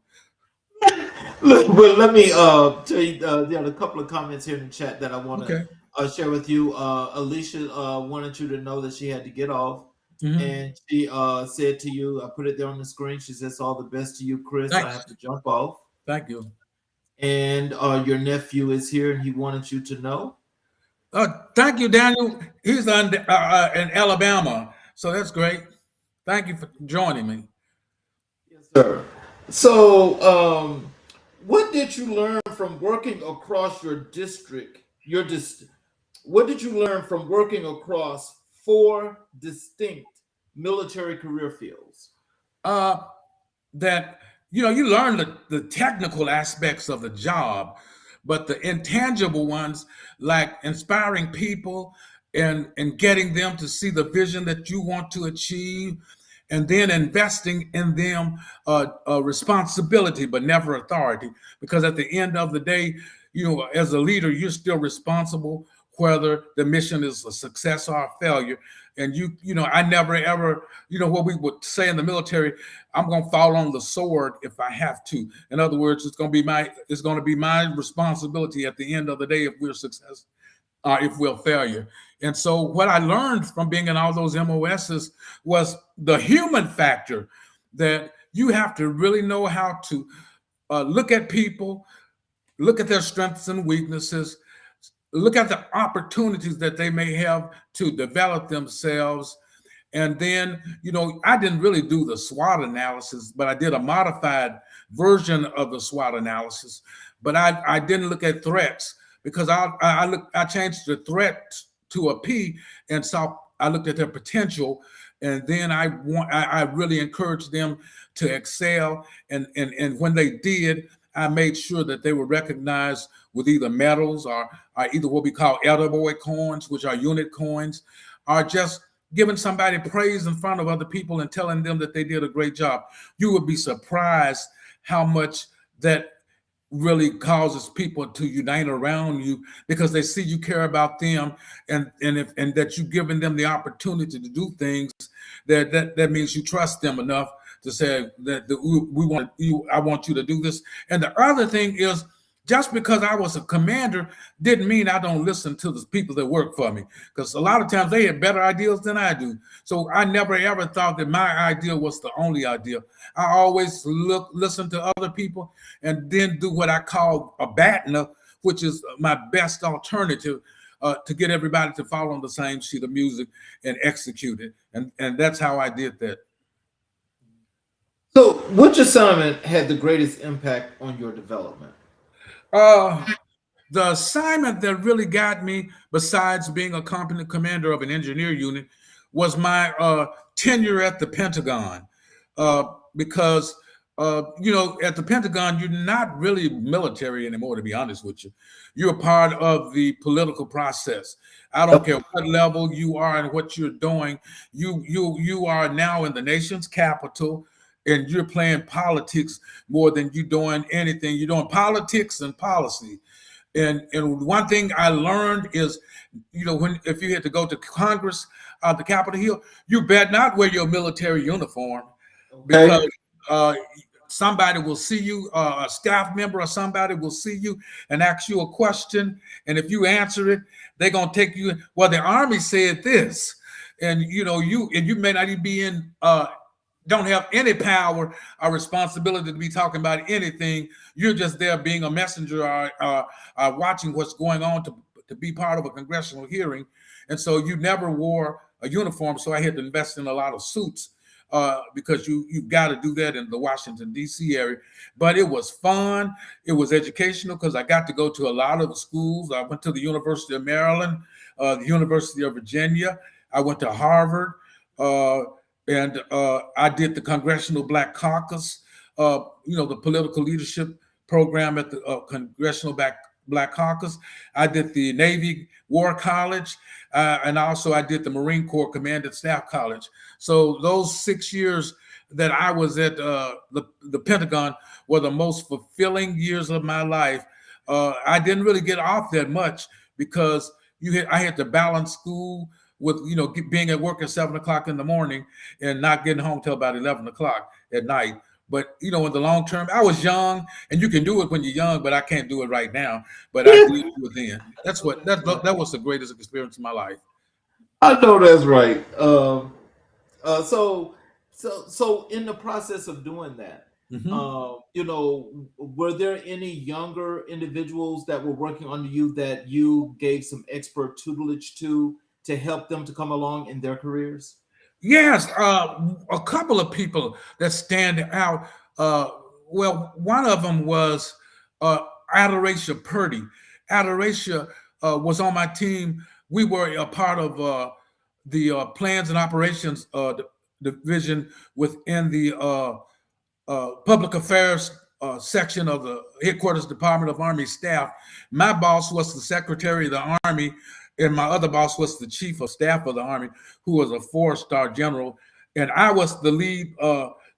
B: Well, let me tell you, there are a couple of comments here in the chat that I want to share with you. Alicia wanted you to know that she had to get off. Mm-hmm. And she said to you, I put it there on the screen, she says, all the best to you, Chris. Thanks. I have to jump off.
C: Thank you.
B: And your nephew is here, and he wanted you to know.
C: Thank you, Daniel. He's in Alabama, so that's great. Thank you for joining me.
B: Yes, sir. So, what did you learn from working across your district? What did you learn from working across 4 distinct military career fields?
C: That you learn the technical aspects of the job, but the intangible ones, like inspiring people and getting them to see the vision that you want to achieve, and then investing in them responsibility, but never authority. Because at the end of the day, as a leader, you're still responsible whether the mission is a success or a failure. And I never ever, what we would say in the military, I'm going to fall on the sword if I have to. In other words, it's going to be my responsibility at the end of the day if we're successful. if we'll failure. And so what I learned from being in all those MOSs was the human factor, that you have to really know how to look at people, look at their strengths and weaknesses, look at the opportunities that they may have to develop themselves. And then, I didn't really do the SWOT analysis, but I did a modified version of the SWOT analysis. But I didn't look at threats, because I changed the threat to a P, and so I looked at their potential, and then I really encouraged them to excel. And when they did, I made sure that they were recognized with either medals or either what we call attaboy coins, which are unit coins, or just giving somebody praise in front of other people and telling them that they did a great job. You would be surprised how much that really causes people to unite around you, because they see you care about them, and that you've given them the opportunity to do things that means you trust them enough to say that I want you to do this. And the other thing is, just because I was a commander didn't mean I don't listen to the people that work for me, because a lot of times they have better ideas than I do. So I never ever thought that my idea was the only idea. I always listen to other people and then do what I call a BATNA, which is my best alternative to get everybody to follow on the same sheet of music and execute it. And that's how I did that.
B: So which assignment had the greatest impact on your development?
C: The assignment that really got me, besides being a company commander of an engineer unit, was my tenure at the Pentagon. Because, at the Pentagon, you're not really military anymore, to be honest with you. You're a part of the political process. I don't care what level you are and what you're doing. You are now in the nation's capital, and you're playing politics more than you're doing anything. You're doing politics and policy. And one thing I learned is, if you had to go to Congress, the Capitol Hill, you better not wear your military uniform, because somebody will see you, a staff member or somebody will see you and ask you a question. And if you answer it, they're going to take you, well, the Army said this. And, you may not even be don't have any power or responsibility to be talking about anything. You're just there being a messenger or watching what's going on to be part of a congressional hearing. And so you never wore a uniform. So I had to invest in a lot of suits because you've got to do that in the Washington, D.C. area. But it was fun. It was educational because I got to go to a lot of the schools. I went to the University of Maryland, the University of Virginia. I went to Harvard. And I did the Congressional Black Caucus, the political leadership program at the Congressional Black Caucus. I did the Navy War College, and also I did the Marine Corps Command and Staff College. So those 6 years that I was at the Pentagon were the most fulfilling years of my life. I didn't really get off that much because I had to balance school with, being at work at 7 o'clock in the morning and not getting home till about 11 o'clock at night. But, in the long term, I was young, and you can do it when you're young, but I can't do it right now. But I did do it then. That was the greatest experience of my life.
B: I know that's right. So in the process of doing that, were there any younger individuals that were working under you that you gave some expert tutelage to help them to come along in their careers?
C: Yes, a couple of people that stand out. Well, one of them was Adoracia Purdy. Adoracia was on my team. We were a part of the Plans and Operations division within the Public Affairs section of the Headquarters Department of Army Staff. My boss was the Secretary of the Army, and my other boss was the Chief of Staff of the Army, who was a 4-star general. And I was the lead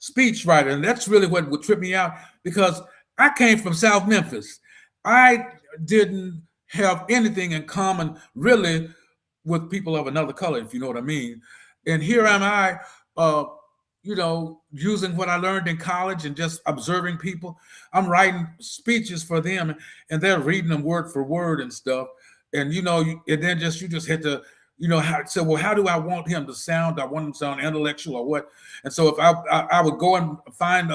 C: speech writer. And that's really what would trip me out, because I came from South Memphis. I didn't have anything in common really with people of another color, if you know what I mean. And here am I, using what I learned in college and just observing people. I'm writing speeches for them, and they're reading them word for word and stuff. and and then you just had to, how do I want him to sound? I want him to sound intellectual or what? And so if I would go and find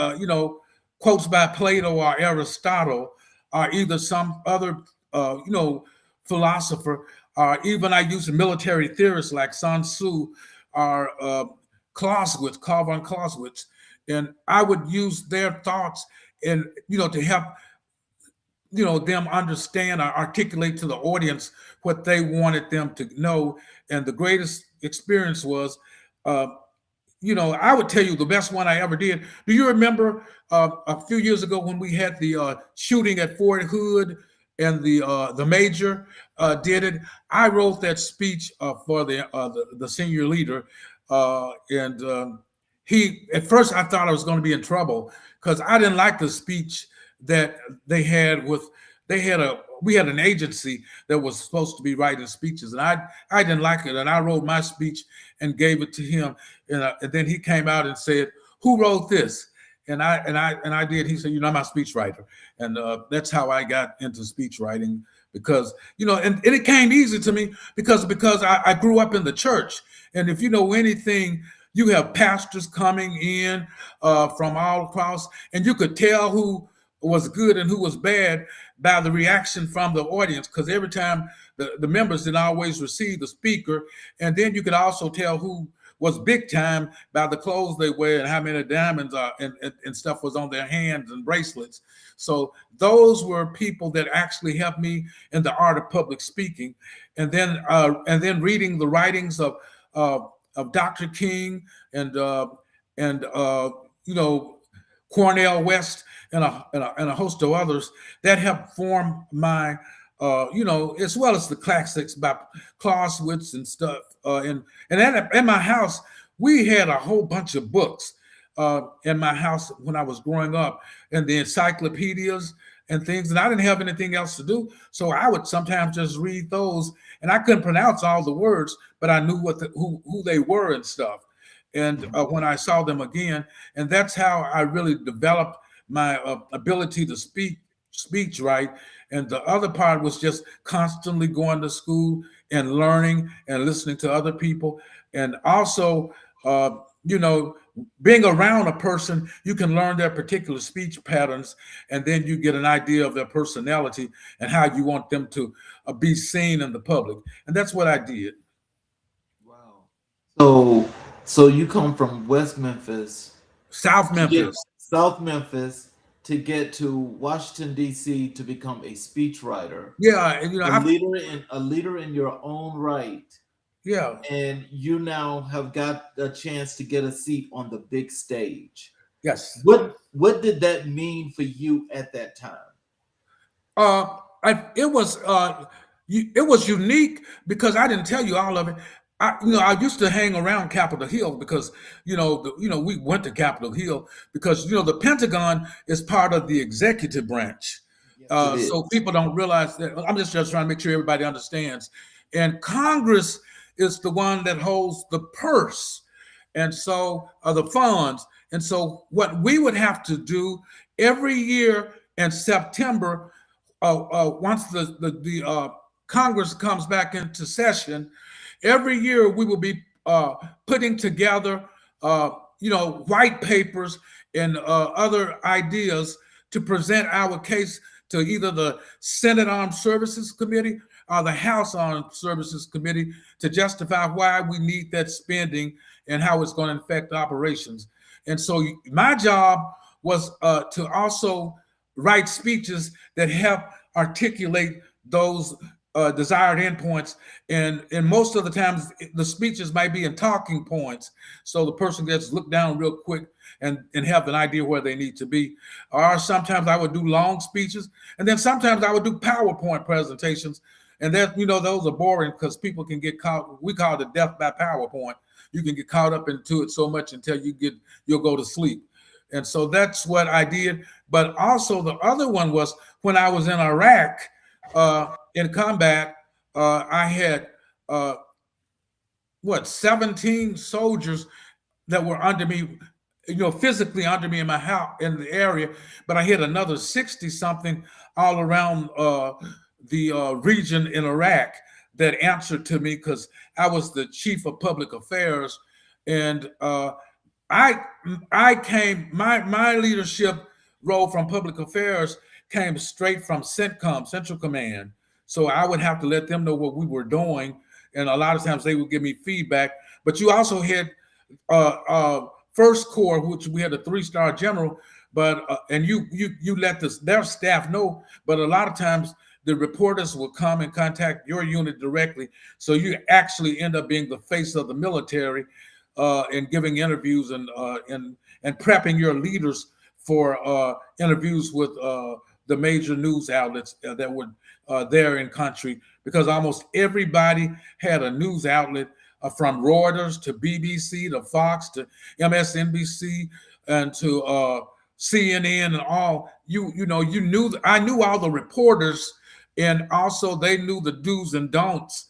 C: quotes by Plato or Aristotle, or either some other philosopher, or even I used military theorists like Sun Tzu or Clausewitz, Karl von Clausewitz, and I would use their thoughts and to help them understand or articulate to the audience what they wanted them to know. And the greatest experience was, I would tell you the best one I ever did. Do you remember a few years ago when we had the shooting at Fort Hood and the major did it? I wrote that speech for the senior leader, and he, at first I thought I was going to be in trouble because I didn't like the speech that they had we had an agency that was supposed to be writing speeches, and I didn't like it, and I wrote my speech and gave it to him, and then he came out and said, "Who wrote this?" And I did. He said, "I'm a speechwriter," and that's how I got into speech writing, because and it came easy to me because I grew up in the church, and if you know anything, you have pastors coming in from all across, and you could tell who was good and who was bad by the reaction from the audience, because every time the members didn't always receive the speaker, and then you could also tell who was big time by the clothes they wear and how many diamonds and stuff was on their hands and bracelets. So those were people that actually helped me in the art of public speaking, and then reading the writings of Dr. King and Cornel West and a host of others that helped form my as well as the classics by Clausewitz and stuff. And at my house, we had a whole bunch of books in my house when I was growing up, and the encyclopedias and things, and I didn't have anything else to do, so I would sometimes just read those, and I couldn't pronounce all the words, but I knew who they were and stuff. And when I saw them again, and that's how I really developed my ability to speech right. And the other part was just constantly going to school and learning and listening to other people, and also being around a person, you can learn their particular speech patterns, and then you get an idea of their personality and how you want them to be seen in the public. And that's what I did.
B: Wow. So you come from West Memphis,
C: South Memphis,
B: South Memphis, to get to Washington, D.C. to become a speechwriter.
C: Yeah, and
B: a leader in your own right.
C: Yeah.
B: And you now have got a chance to get a seat on the big stage.
C: Yes.
B: What did that mean for you at that time?
C: It was unique because I didn't tell you all of it. I used to hang around Capitol Hill because we went to Capitol Hill because the Pentagon is part of the executive branch. So people don't realize that. I'm just trying to make sure everybody understands. And Congress is the one that holds the purse, and so the funds. And so what we would have to do every year in September, once the Congress comes back into session, every year we will be putting together, white papers and other ideas to present our case to either the Senate Armed Services Committee or the House Armed Services Committee to justify why we need that spending and how it's going to affect operations. And so my job was to also write speeches that help articulate those desired endpoints, and most of the times the speeches might be in talking points, so the person gets looked down real quick and have an idea where they need to be. Or sometimes I would do long speeches, and then sometimes I would do PowerPoint presentations, and that those are boring because people can get caught. We call it death by PowerPoint. You can get caught up into it so much until you'll go to sleep. And so that's what I did. But also the other one was when I was in Iraq in combat. I had 17 soldiers that were under me, physically under me in my house in the area, but I had another 60 something all around the region in Iraq that answered to me because I was the chief of public affairs, and I came my leadership role from public affairs came straight from CENTCOM, Central Command. So I would have to let them know what we were doing, and a lot of times they would give me feedback. But you also had First Corps, which we had a 3-star general, but and you let their staff know. But a lot of times the reporters will come and contact your unit directly, so you actually end up being the face of the military and giving interviews and prepping your leaders for interviews with the major news outlets that were there in country, because almost everybody had a news outlet from Reuters to BBC to Fox to MSNBC and to CNN and all. I knew all the reporters, and also they knew the do's and don'ts.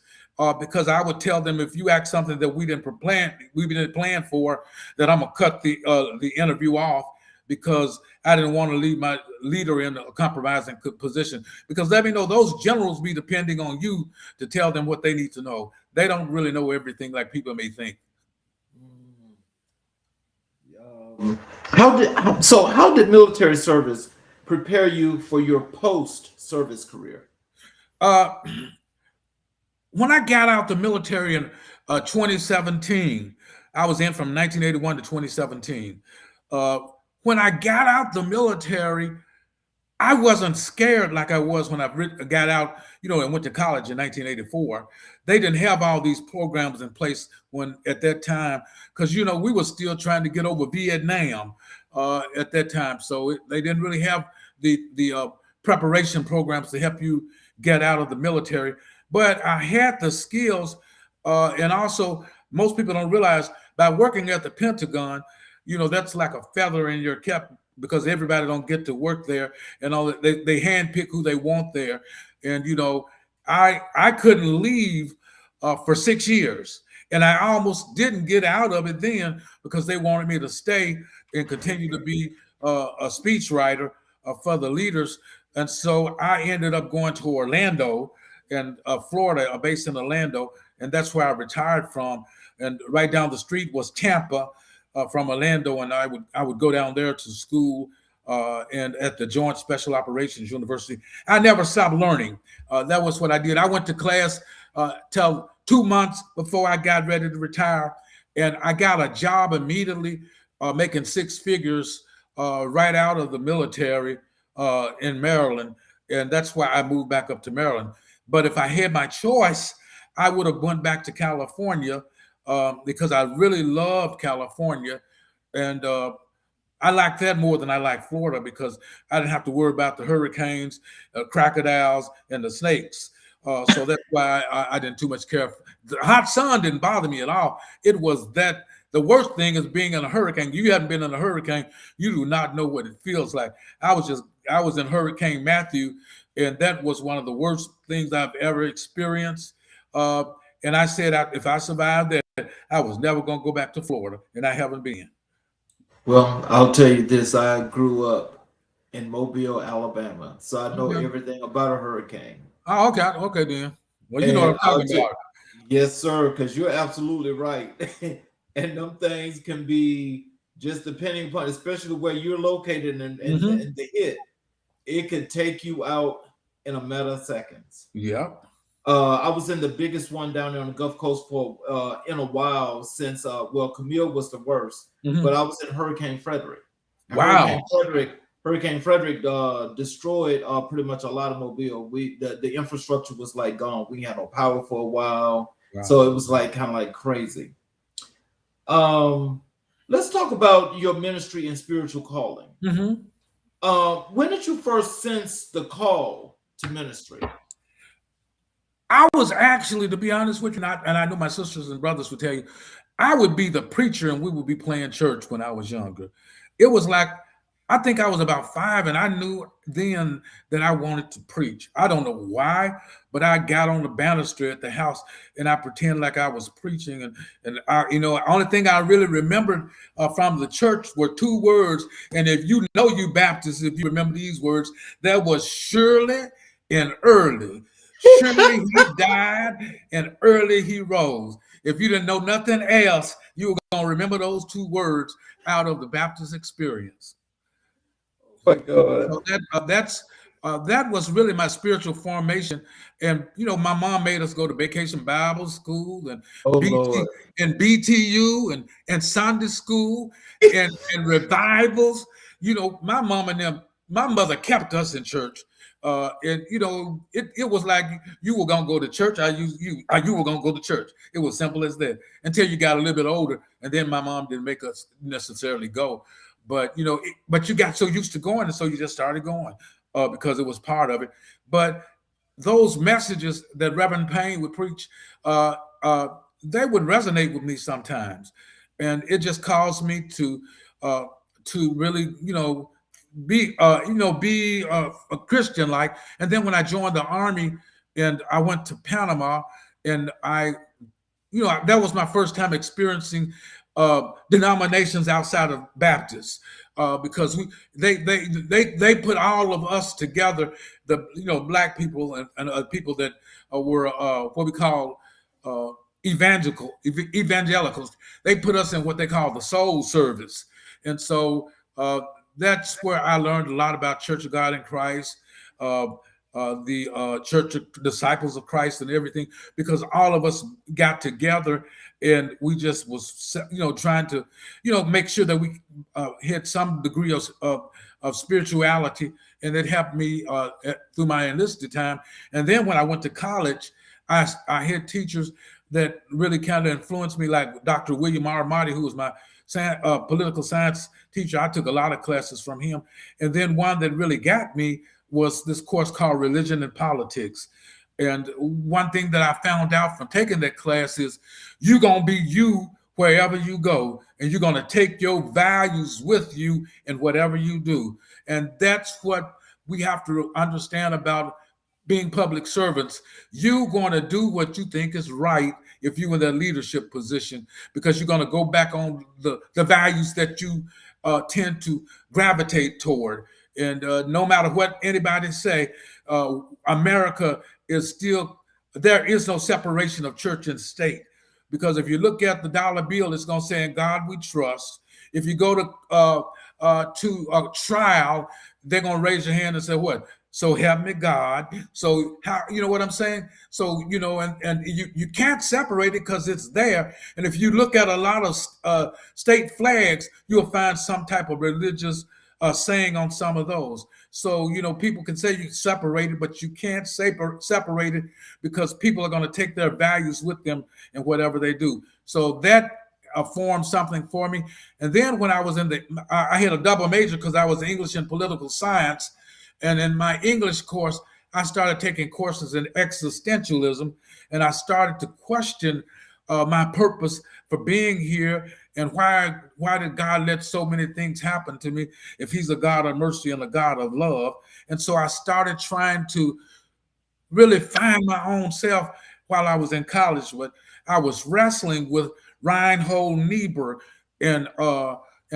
C: Because I would tell them, if you ask something that we didn't plan for, that I'm gonna cut the interview off, because I didn't want to leave my leader in a compromising position. Because let me know, those generals be depending on you to tell them what they need to know. They don't really know everything like people may think.
B: How did military service prepare you for your post-service career?
C: When I got out the military in 2017, I was in from 1981 to 2017. When I got out the military, I wasn't scared like I was when I got out, and went to college in 1984. They didn't have all these programs in place at that time, because, we were still trying to get over Vietnam at that time. So they didn't really have the preparation programs to help you get out of the military. But I had the skills, and also most people don't realize, by working at the Pentagon, that's like a feather in your cap, because everybody don't get to work there, and all that. They handpick who they want there. And I couldn't leave for 6 years, and I almost didn't get out of it then, because they wanted me to stay and continue to be a speechwriter for the leaders. And so I ended up going to Orlando and Florida, based in Orlando, and that's where I retired from. And right down the street was Tampa from Orlando, and I would go down there to school and at the Joint Special Operations University. I never stopped learning. That was what I did. I went to class till 2 months before I got ready to retire, and I got a job immediately, making 6 figures right out of the military in Maryland, and that's why I moved back up to Maryland. But if I had my choice, I would have went back to California, because I really loved California, and I like that more than I like Florida, because I didn't have to worry about the hurricanes, crocodiles, and the snakes. So that's why I didn't too much care. The hot sun didn't bother me at all. It was that the worst thing is being in a hurricane. You haven't been in a hurricane, you do not know what it feels like. I was in Hurricane Matthew, and that was one of the worst things I've ever experienced. And I said, if I survived that, I was never going to go back to Florida, and I haven't been.
B: Well, I'll tell you this. I grew up in Mobile, Alabama, so I know everything about a hurricane.
C: Oh, okay then. Well, you know what I'm talking about.
B: Yes, sir, because you're absolutely right. And them things can be, just depending upon, especially where you're located and the hit, it could take you out in a matter of seconds.
C: Yeah.
B: I was in the biggest one down there on the Gulf Coast for in a while since Camille was the worst, but I was in Hurricane Frederick.
C: Wow.
B: Hurricane Frederick destroyed pretty much a lot of Mobile. The infrastructure was like gone. We had no power for a while, so it was like kind of like crazy. Let's talk about your ministry and spiritual calling. When did you first sense the call to ministry?
C: I was actually, to be honest with you, and I know my sisters and brothers would tell you, I would be the preacher and we would be playing church when I was younger. It was like, I think I was about 5, and I knew then that I wanted to preach. I don't know why, but I got on the banister at the house and I pretend like I was preaching. And I, only thing I really remembered from the church were 2 words. And if you know you Baptists, if you remember these words, that was surely and early. Surely he died and early he rose. If you didn't know nothing else, you were going to remember those two words out of the Baptist experience.
B: Oh my God.
C: So that was really my spiritual formation. And my mom made us go to Vacation Bible School and
B: Oh Lord.
C: BTU and Sunday school and revivals. My mom and them, my mother kept us in church. And it was like you were gonna go to church, you were gonna go to church. It was simple as that until you got a little bit older, and then my mom didn't make us necessarily go. But but you got so used to going, and so you just started going because it was part of it. But those messages that Reverend Payne would preach, they would resonate with me sometimes, and it just caused me to really be a Christian like. And then when I joined the army and I went to Panama, and that was my first time experiencing denominations outside of Baptists, because they put all of us together, the black people and people that were what we call evangelicals. They put us in what they call the soul service, and so that's where I learned a lot about Church of God in Christ, the Church of Disciples of Christ, and everything, because all of us got together and we just was trying to make sure that we had some degree of spirituality, and it helped me through my enlisted time. And then when I went to college, I had teachers that really kind of influenced me, like Dr. William R. Marty, who was my political science teacher. I took a lot of classes from him. And then one that really got me was this course called Religion and Politics. And one thing that I found out from taking that class is you're going to be you wherever you go, and you're going to take your values with you in whatever you do. And that's what we have to understand about being public servants. You're going to do what you think is right if you're in that leadership position, because you're going to go back on the values that you tend to gravitate toward. And no matter what anybody say, America is still, there is no separation of church and state. Because if you look at the dollar bill, it's going to say, "In God we trust." If you go to a trial, they're going to raise your hand and say, "What? So help me God." So how, you know what I'm saying? So, and you can't separate it because it's there. And if you look at a lot of state flags, you'll find some type of religious saying on some of those. So, people can say you separate it, but you can't separate it, because people are going to take their values with them in whatever they do. So that formed something for me. And then when I was I had a double major because I was English and political science. And in my English course, I started taking courses in existentialism, and I started to question my purpose for being here, and why did God let so many things happen to me if he's a God of mercy and a God of love. And so I started trying to really find my own self while I was in college. But I was wrestling with Reinhold Niebuhr, and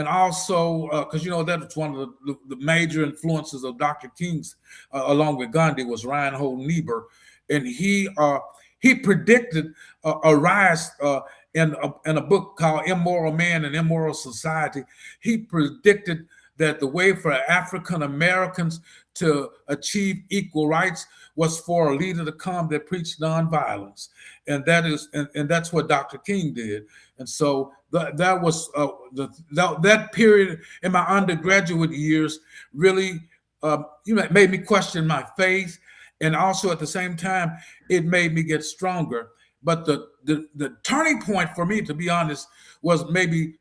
C: also because that was one of the major influences of Dr. King's, along with Gandhi, was Reinhold Niebuhr. And he predicted a rise in a book called Immoral Man and Immoral Society. He predicted that the way for African Americans to achieve equal rights was for a leader to come that preached nonviolence, and that's what Dr. King did. And so that was that period in my undergraduate years really made me question my faith, and also at the same time it made me get stronger. But the turning point for me, to be honest, was maybe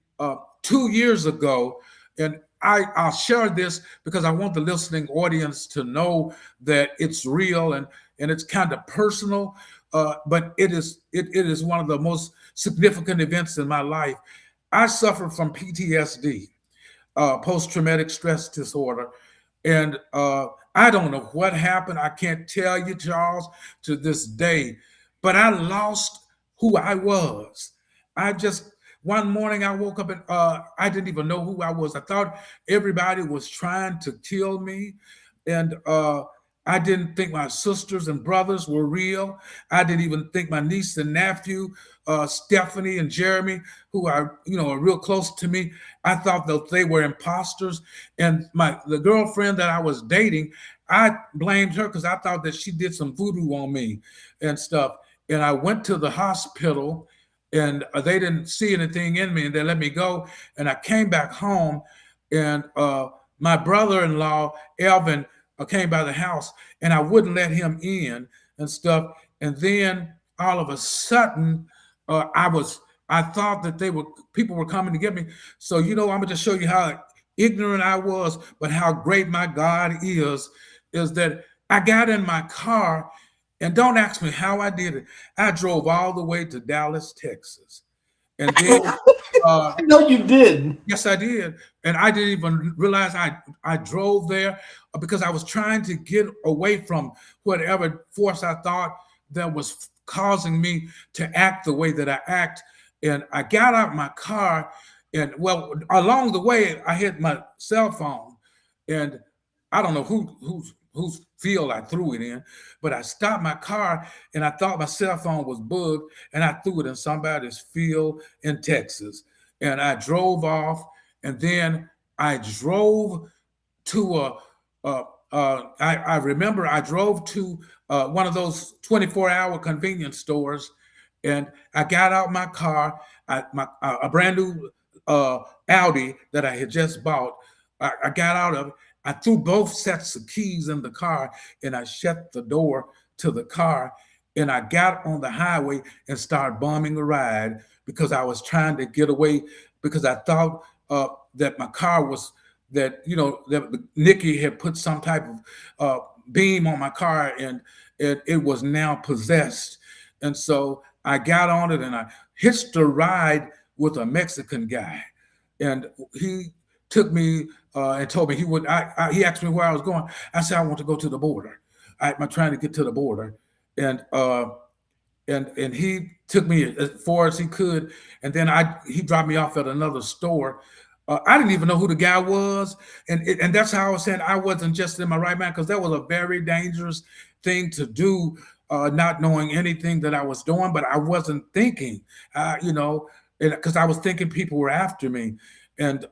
C: 2 years ago, and I'll share this because I want the listening audience to know that it's real and it's kind of personal, but it is one of the most significant events in my life. I suffered from PTSD, post-traumatic stress disorder, and I don't know what happened. I can't tell you, Charles, to this day, but I lost who I was. One morning I woke up and I didn't even know who I was. I thought everybody was trying to kill me. And I didn't think my sisters and brothers were real. I didn't even think my niece and nephew, Stephanie and Jeremy, who are, are real close to me. I thought that they were imposters. And the girlfriend that I was dating, I blamed her because I thought that she did some voodoo on me and stuff. And I went to the hospital, and they didn't see anything in me, and they let me go. And I came back home, and my brother-in-law, Elvin, came by the house, and I wouldn't let him in and stuff. And then all of a sudden, I thought that people were coming to get me. So, I'm gonna just show you how ignorant I was, but how great my God is that I got in my car, and don't ask me how I did it. I drove all the way to Dallas, Texas. And then
B: No, you did.
C: Yes, I did. And I didn't even realize I drove there because I was trying to get away from whatever force I thought that was causing me to act the way that I act. And I got out my car, and well, along the way, I hit my cell phone, and I don't know whose field I threw it in, but I stopped my car, and I thought my cell phone was bugged, and I threw it in somebody's field in Texas. And I drove off, and then I drove to I remember I drove to one of those 24-hour convenience stores, and I got out my car, a brand new Audi that I had just bought. I got out of it. I threw both sets of keys in the car, and I shut the door to the car, and I got on the highway and started bombing a ride because I was trying to get away, because I thought that my car was, that Nikki had put some type of beam on my car, and it was now possessed. And so I got on it, and I hitched a ride with a Mexican guy, and he took me and told me he would. He asked me where I was going. I said I want to go to the border. I'm trying to get to the border, and he took me as far as he could, and then he dropped me off at another store. I didn't even know who the guy was, and that's how I was saying I wasn't just in my right mind, because that was a very dangerous thing to do, not knowing anything that I was doing, but I wasn't thinking, because I was thinking people were after me, and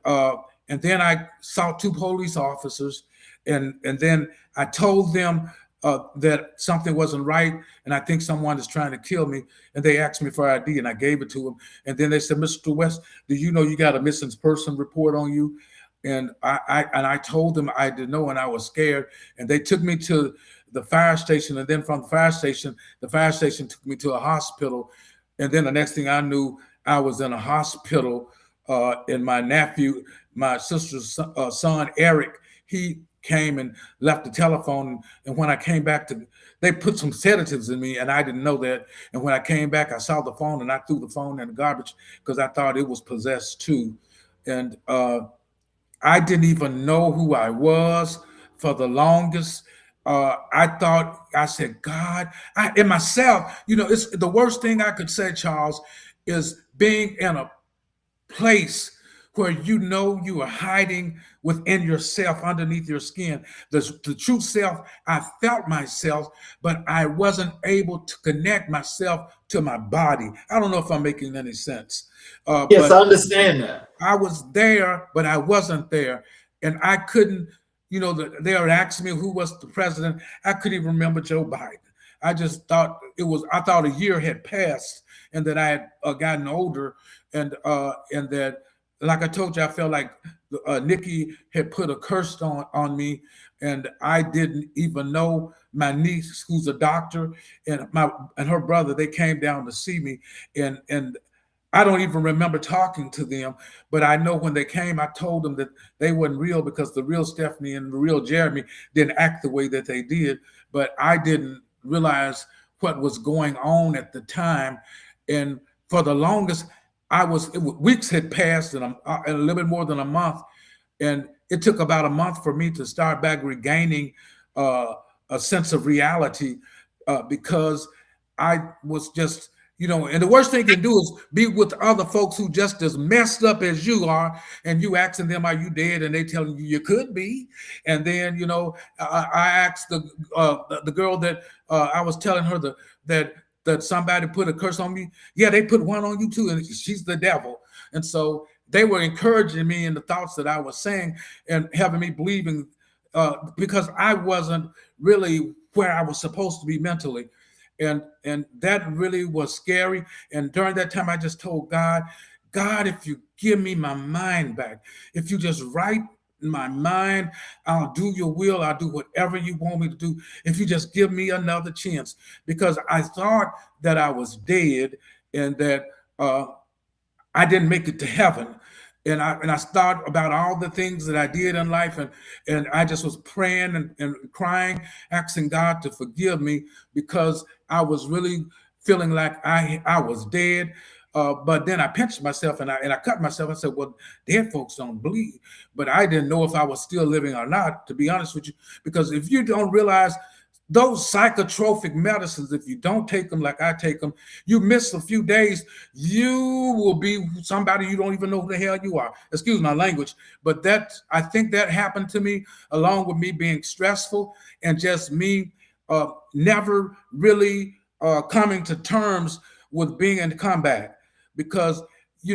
C: then I saw two police officers, and then I told them that something wasn't right, and I think someone is trying to kill me. And they asked me for ID, and I gave it to them. And then they said, "Mr. West, do you know you got a missing person report on you?" And I told them I didn't know, and I was scared. And they took me to the fire station, and then from the fire station took me to a hospital. And then the next thing I knew, I was in a hospital. And my sister's son, Eric, he came and left the telephone, and when I came back they put some sedatives in me, and I didn't know that. And when I came back, I saw the phone, and I threw the phone in the garbage because I thought it was possessed too. And I didn't even know who I was for the longest. I said, God, in myself, it's the worst thing I could say, Charles, is being in a place where you are hiding within yourself, underneath your skin. The true self, I felt myself, but I wasn't able to connect myself to my body. I don't know if I'm making any sense.
B: Yes, I understand that.
C: I was there, but I wasn't there. And I couldn't, they were asking me who was the president. I couldn't even remember Joe Biden. I just thought I thought a year had passed, and that I had gotten older, and that, like I told you, I felt like Nikki had put a curse on me, and I didn't even know. My niece, who's a doctor, and her brother, they came down to see me, and I don't even remember talking to them, but I know when they came, I told them that they weren't real, because the real Stephanie and the real Jeremy didn't act the way that they did. But I didn't realize what was going on at the time, and for the longest, weeks had passed, and a little bit more than a month, and it took about a month for me to start back regaining a sense of reality, because I was just, And the worst thing you can do is be with other folks who just as messed up as you are, and you asking them, "Are you dead?" And they telling you could be. And then I asked the girl that I was telling her that somebody put a curse on me. Yeah, they put one on you too, and she's the devil. And so they were encouraging me in the thoughts that I was saying and having me believing because I wasn't really where I was supposed to be mentally. And that really was scary. And during that time, I just told God, God, if you give me my mind back, if you just right my mind, I'll do your will. I'll do whatever you want me to do. If you just give me another chance, because I thought that I was dead and that I didn't make it to heaven. And I thought about all the things that I did in life, and I just was praying and crying, asking God to forgive me because I was really feeling like I was dead. But then I pinched myself and I cut myself. I said, "Well, dead folks don't bleed," but I didn't know if I was still living or not, to be honest with you, because if you don't realize those psychotropic medicines, if you don't take them like I take them, you miss a few days, you will be somebody you don't even know who the hell you are. Excuse my language. But I think that happened to me, along with me being stressful and just me never really coming to terms with being in combat. Because, I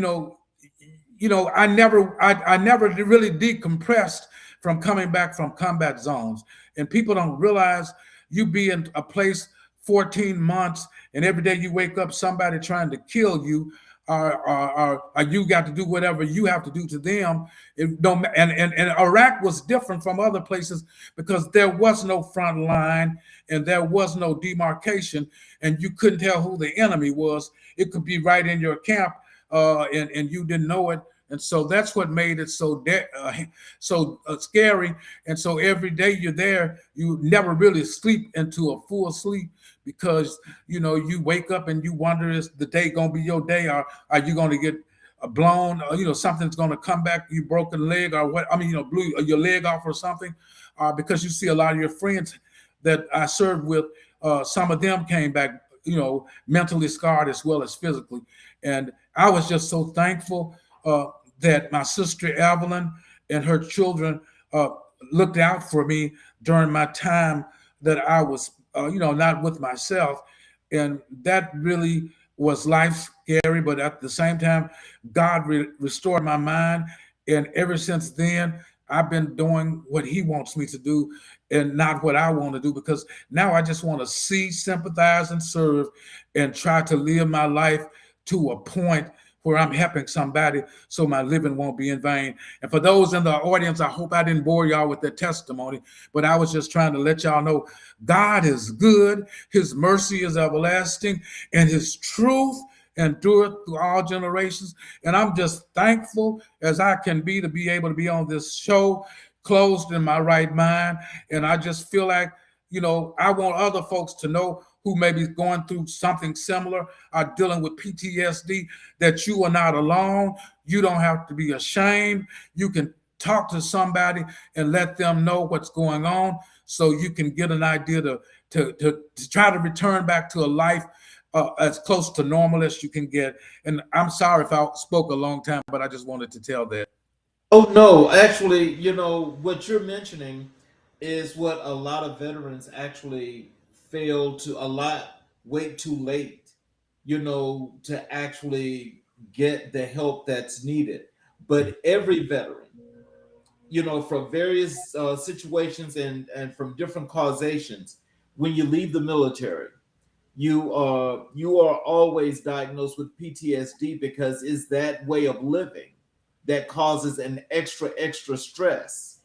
C: never really decompressed from coming back from combat zones. And people don't realize you be in a place 14 months and every day you wake up somebody trying to kill you, or you got to do whatever you have to do to them. And Iraq was different from other places because there was no front line and there was no demarcation, and you couldn't tell who the enemy was. It could be right in your camp, and you didn't know it. And so that's what made it so scary. And so every day you're there, you never really sleep into a full sleep because, you wake up and you wonder, is the day going to be your day, or are you going to get blown, or, something's going to come back, you broken a leg or what, blew your leg off or something, because you see a lot of your friends that I served with, some of them came back, mentally scarred as well as physically. And I was just so thankful that my sister Evelyn and her children looked out for me during my time that I was, not with myself. And that really was life scary. But at the same time, God restored my mind. And ever since then, I've been doing what he wants me to do and not what I want to do, because now I just want to see, sympathize, and serve and try to live my life to a point where I'm helping somebody so my living won't be in vain. And for those in the audience, I hope I didn't bore y'all with that testimony, but I was just trying to let y'all know God is good, his mercy is everlasting, and his truth endureth through all generations. And I'm just thankful as I can be to be able to be on this show, closed in my right mind. And I just feel like, I want other folks to know who may be going through something similar, are dealing with PTSD, that you are not alone. You don't have to be ashamed. You can talk to somebody and let them know what's going on so you can get an idea to try to return back to a life as close to normal as you can get. And I'm sorry if I spoke a long time, but I just wanted to tell that.
B: Oh no, actually, what you're mentioning is what a lot of veterans actually wait too late, to actually get the help that's needed. But every veteran, from various situations and from different causations, when you leave the military, you are always diagnosed with PTSD because it's that way of living that causes an extra stress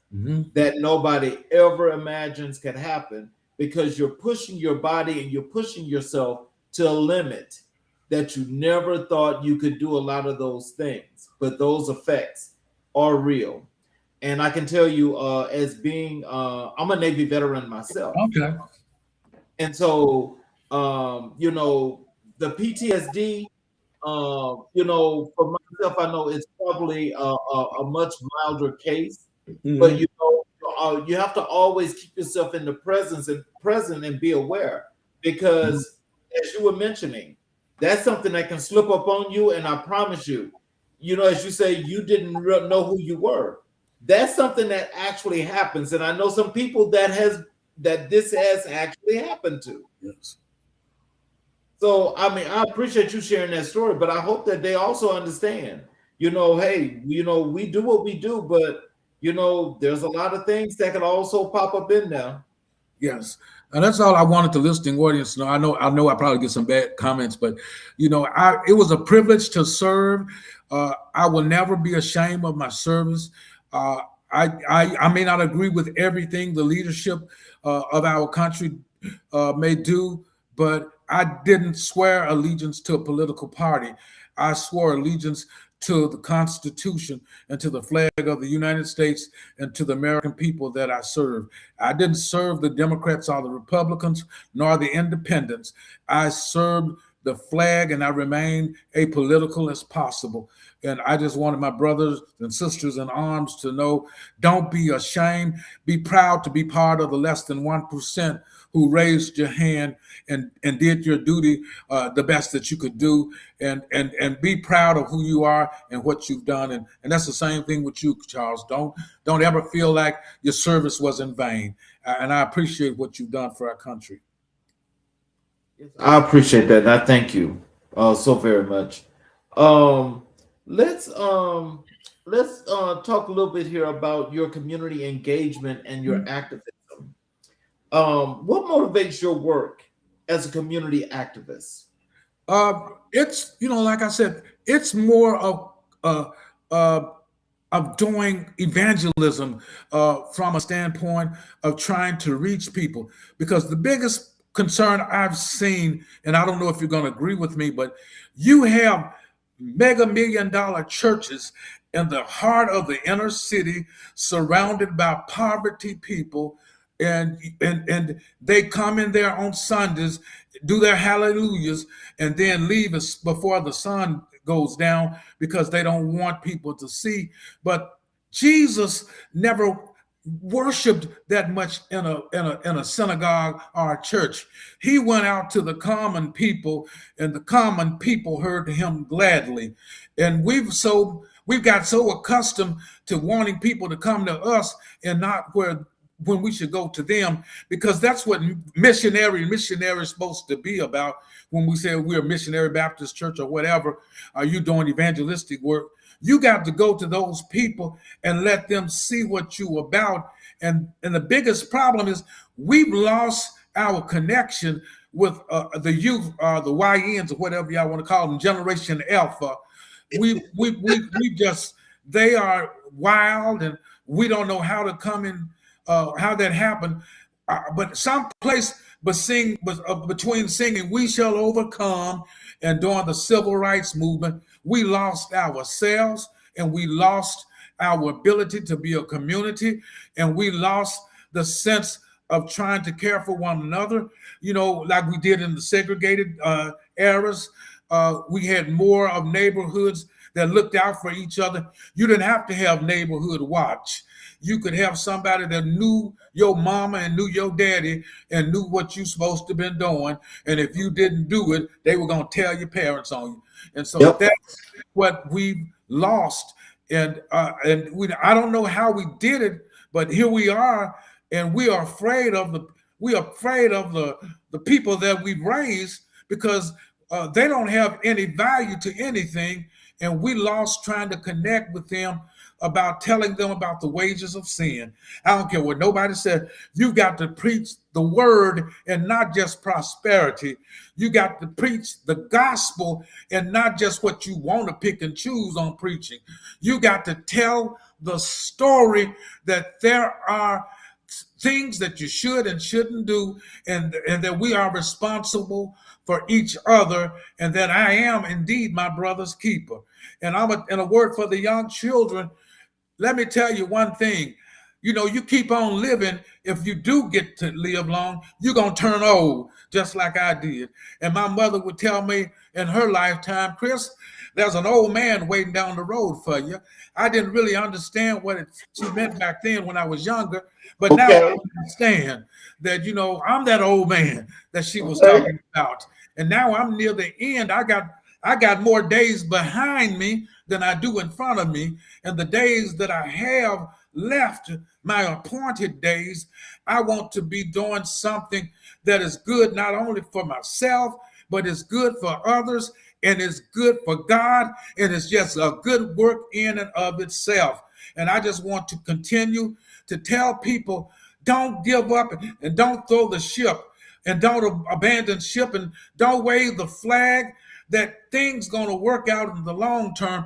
B: that nobody ever imagines can happen, because you're pushing your body and you're pushing yourself to a limit that you never thought you could do a lot of those things. But those effects are real. And I can tell you, as being, I'm a Navy veteran myself.
C: Okay.
B: And so, the PTSD, for myself, I know it's probably a much milder case, but you have to always keep yourself in the present and be aware, because as you were mentioning, That's something that can slip up on you, and I promise you, as you say, you didn't know who you were. That's something that actually happens, and I know some people that this has actually happened to.
C: Yes.
B: So, I mean, I appreciate you sharing that story, but I hope that they also understand, hey, we do what we do, but, there's a lot of things that can also pop up in there.
C: Yes. And that's all I wanted the listening audience to know. I know I probably get some bad comments, but it was a privilege to serve. I will never be ashamed of my service. I may not agree with everything the leadership of our country may do, but I didn't swear allegiance to a political party. I swore allegiance to the Constitution and to the flag of the United States and to the American people that I serve. I didn't serve the Democrats or the Republicans nor the independents. I served the flag and I remain apolitical as possible. And I just wanted my brothers and sisters in arms to know, don't be ashamed. Be proud to be part of the less than 1% who raised your hand and did your duty the best that you could do, and be proud of who you are and what you've done. And that's the same thing with you, Charles. Don't ever feel like your service was in vain. And I appreciate what you've done for our country.
B: I appreciate that, and I thank you so very much. Let's talk a little bit here about your community engagement and your activism. What motivates your work as a community activist?
C: It's like I said, it's more of doing evangelism from a standpoint of trying to reach people, because the biggest concern I've seen, and I don't know if you're going to agree with me, but you have mega $1 million churches in the heart of the inner city, surrounded by poverty people, and they come in there on Sundays, do their hallelujahs, and then leave us before the sun goes down because they don't want people to see. But Jesus never worshiped that much in a synagogue or a church. He went out to the common people, and the common people heard him gladly. And we've got so accustomed to wanting people to come to us and not when we should go to them, because that's what missionary is supposed to be about. When we say we're a missionary Baptist church or whatever, are you doing evangelistic work? You got to go to those people and let them see what you're about. And the biggest problem is we've lost our connection with the youth, the YNs, or whatever y'all want to call them, Generation Alpha. They are wild, and we don't know how to come in, how that happened. But someplace between singing "We Shall Overcome" and during the civil rights movement, we lost ourselves, and we lost our ability to be a community, and we lost the sense of trying to care for one another, like we did in the segregated eras. We had more of neighborhoods that looked out for each other. You didn't have to have neighborhood watch. You could have somebody that knew your mama and knew your daddy and knew what you supposed to been doing. And if you didn't do it, they were going to tell your parents on you. And so that's what we've lost. And I don't know how we did it, but here we are, and we are afraid of the people that we've raised, because they don't have any value to anything, and we lost trying to connect with them about telling them about the wages of sin. I don't care what nobody said. You got to preach the word and not just prosperity. You got to preach the gospel and not just what you want to pick and choose on preaching. You got to tell the story that there are things that you should and shouldn't do, and that we are responsible for each other, and that I am indeed my brother's keeper. And in a word for the young children, let me tell you one thing. You keep on living. If you do get to live long, you're going to turn old, just like I did. And my mother would tell me in her lifetime, Chris, there's an old man waiting down the road for you. I didn't really understand what she meant back then when I was younger, but now I understand that, I'm that old man that she was talking about. and now I'm near the end. I got more days behind me than I do in front of me. And the days that I have left, my appointed days, I want to be doing something that is good not only for myself, but it's good for others, and it's good for God, and it's just a good work in and of itself. And I just want to continue to tell people, don't give up and don't throw the ship and don't abandon ship and don't wave the flag, that things going to work out in the long term.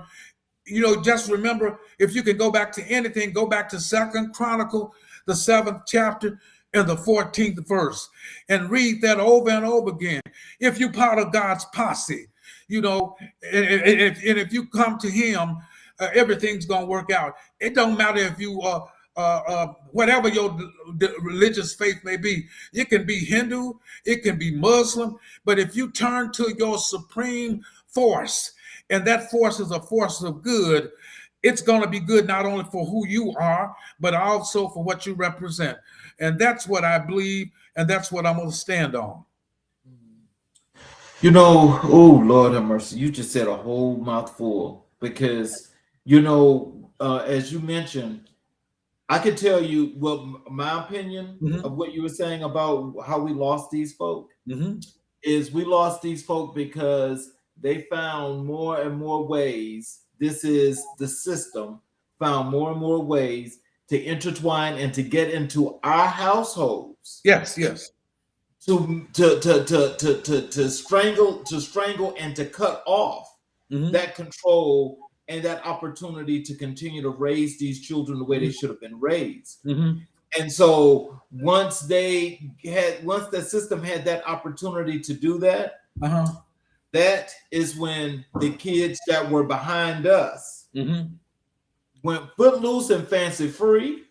C: Just remember, if you can go back to anything, go back to 2nd Chronicle, the 7th chapter and the 14th verse, and read that over and over again. If you're part of God's posse, and if you come to him, everything's going to work out. It don't matter if you whatever your religious faith may be. It can be Hindu, it can be Muslim, but if you turn to your supreme force, and that force is a force of good, it's going to be good not only for who you are, but also for what you represent. And that's what I believe, and that's what I'm going to stand on.
B: Oh, Lord have mercy. You just said a whole mouthful because, as you mentioned, I could tell you, my opinion of what you were saying about how we lost these folk is we lost these folk because they found more and more ways. This is the system found more and more ways to intertwine and to get into our households.
C: Yes.
B: To strangle and to cut off that control and that opportunity to continue to raise these children the way they should have been raised. And so once the system had that opportunity to do that, that is when the kids that were behind us went footloose and fancy free,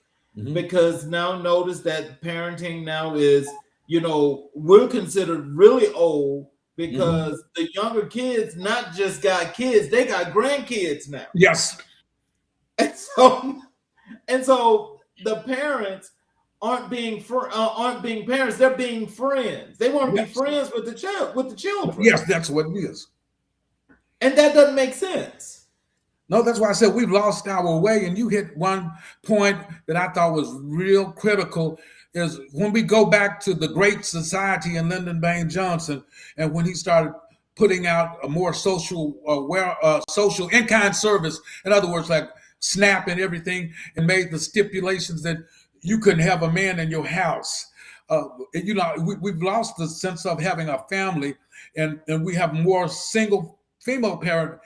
B: because now notice that parenting now is, we're considered really old because the younger kids not just got kids, they got grandkids now.
C: Yes.
B: And so the parents aren't being parents, they're being friends. They want to be friends with the children.
C: Yes, that's what it is.
B: And that doesn't make sense.
C: No, that's why I said we've lost our way. And you hit one point that I thought was real critical, is when we go back to the Great Society and Lyndon Baines Johnson, and when he started putting out a more social in-kind service, in other words, like SNAP and everything, and made the stipulations that you couldn't have a man in your house. We've lost the sense of having a family, and we have more single female parent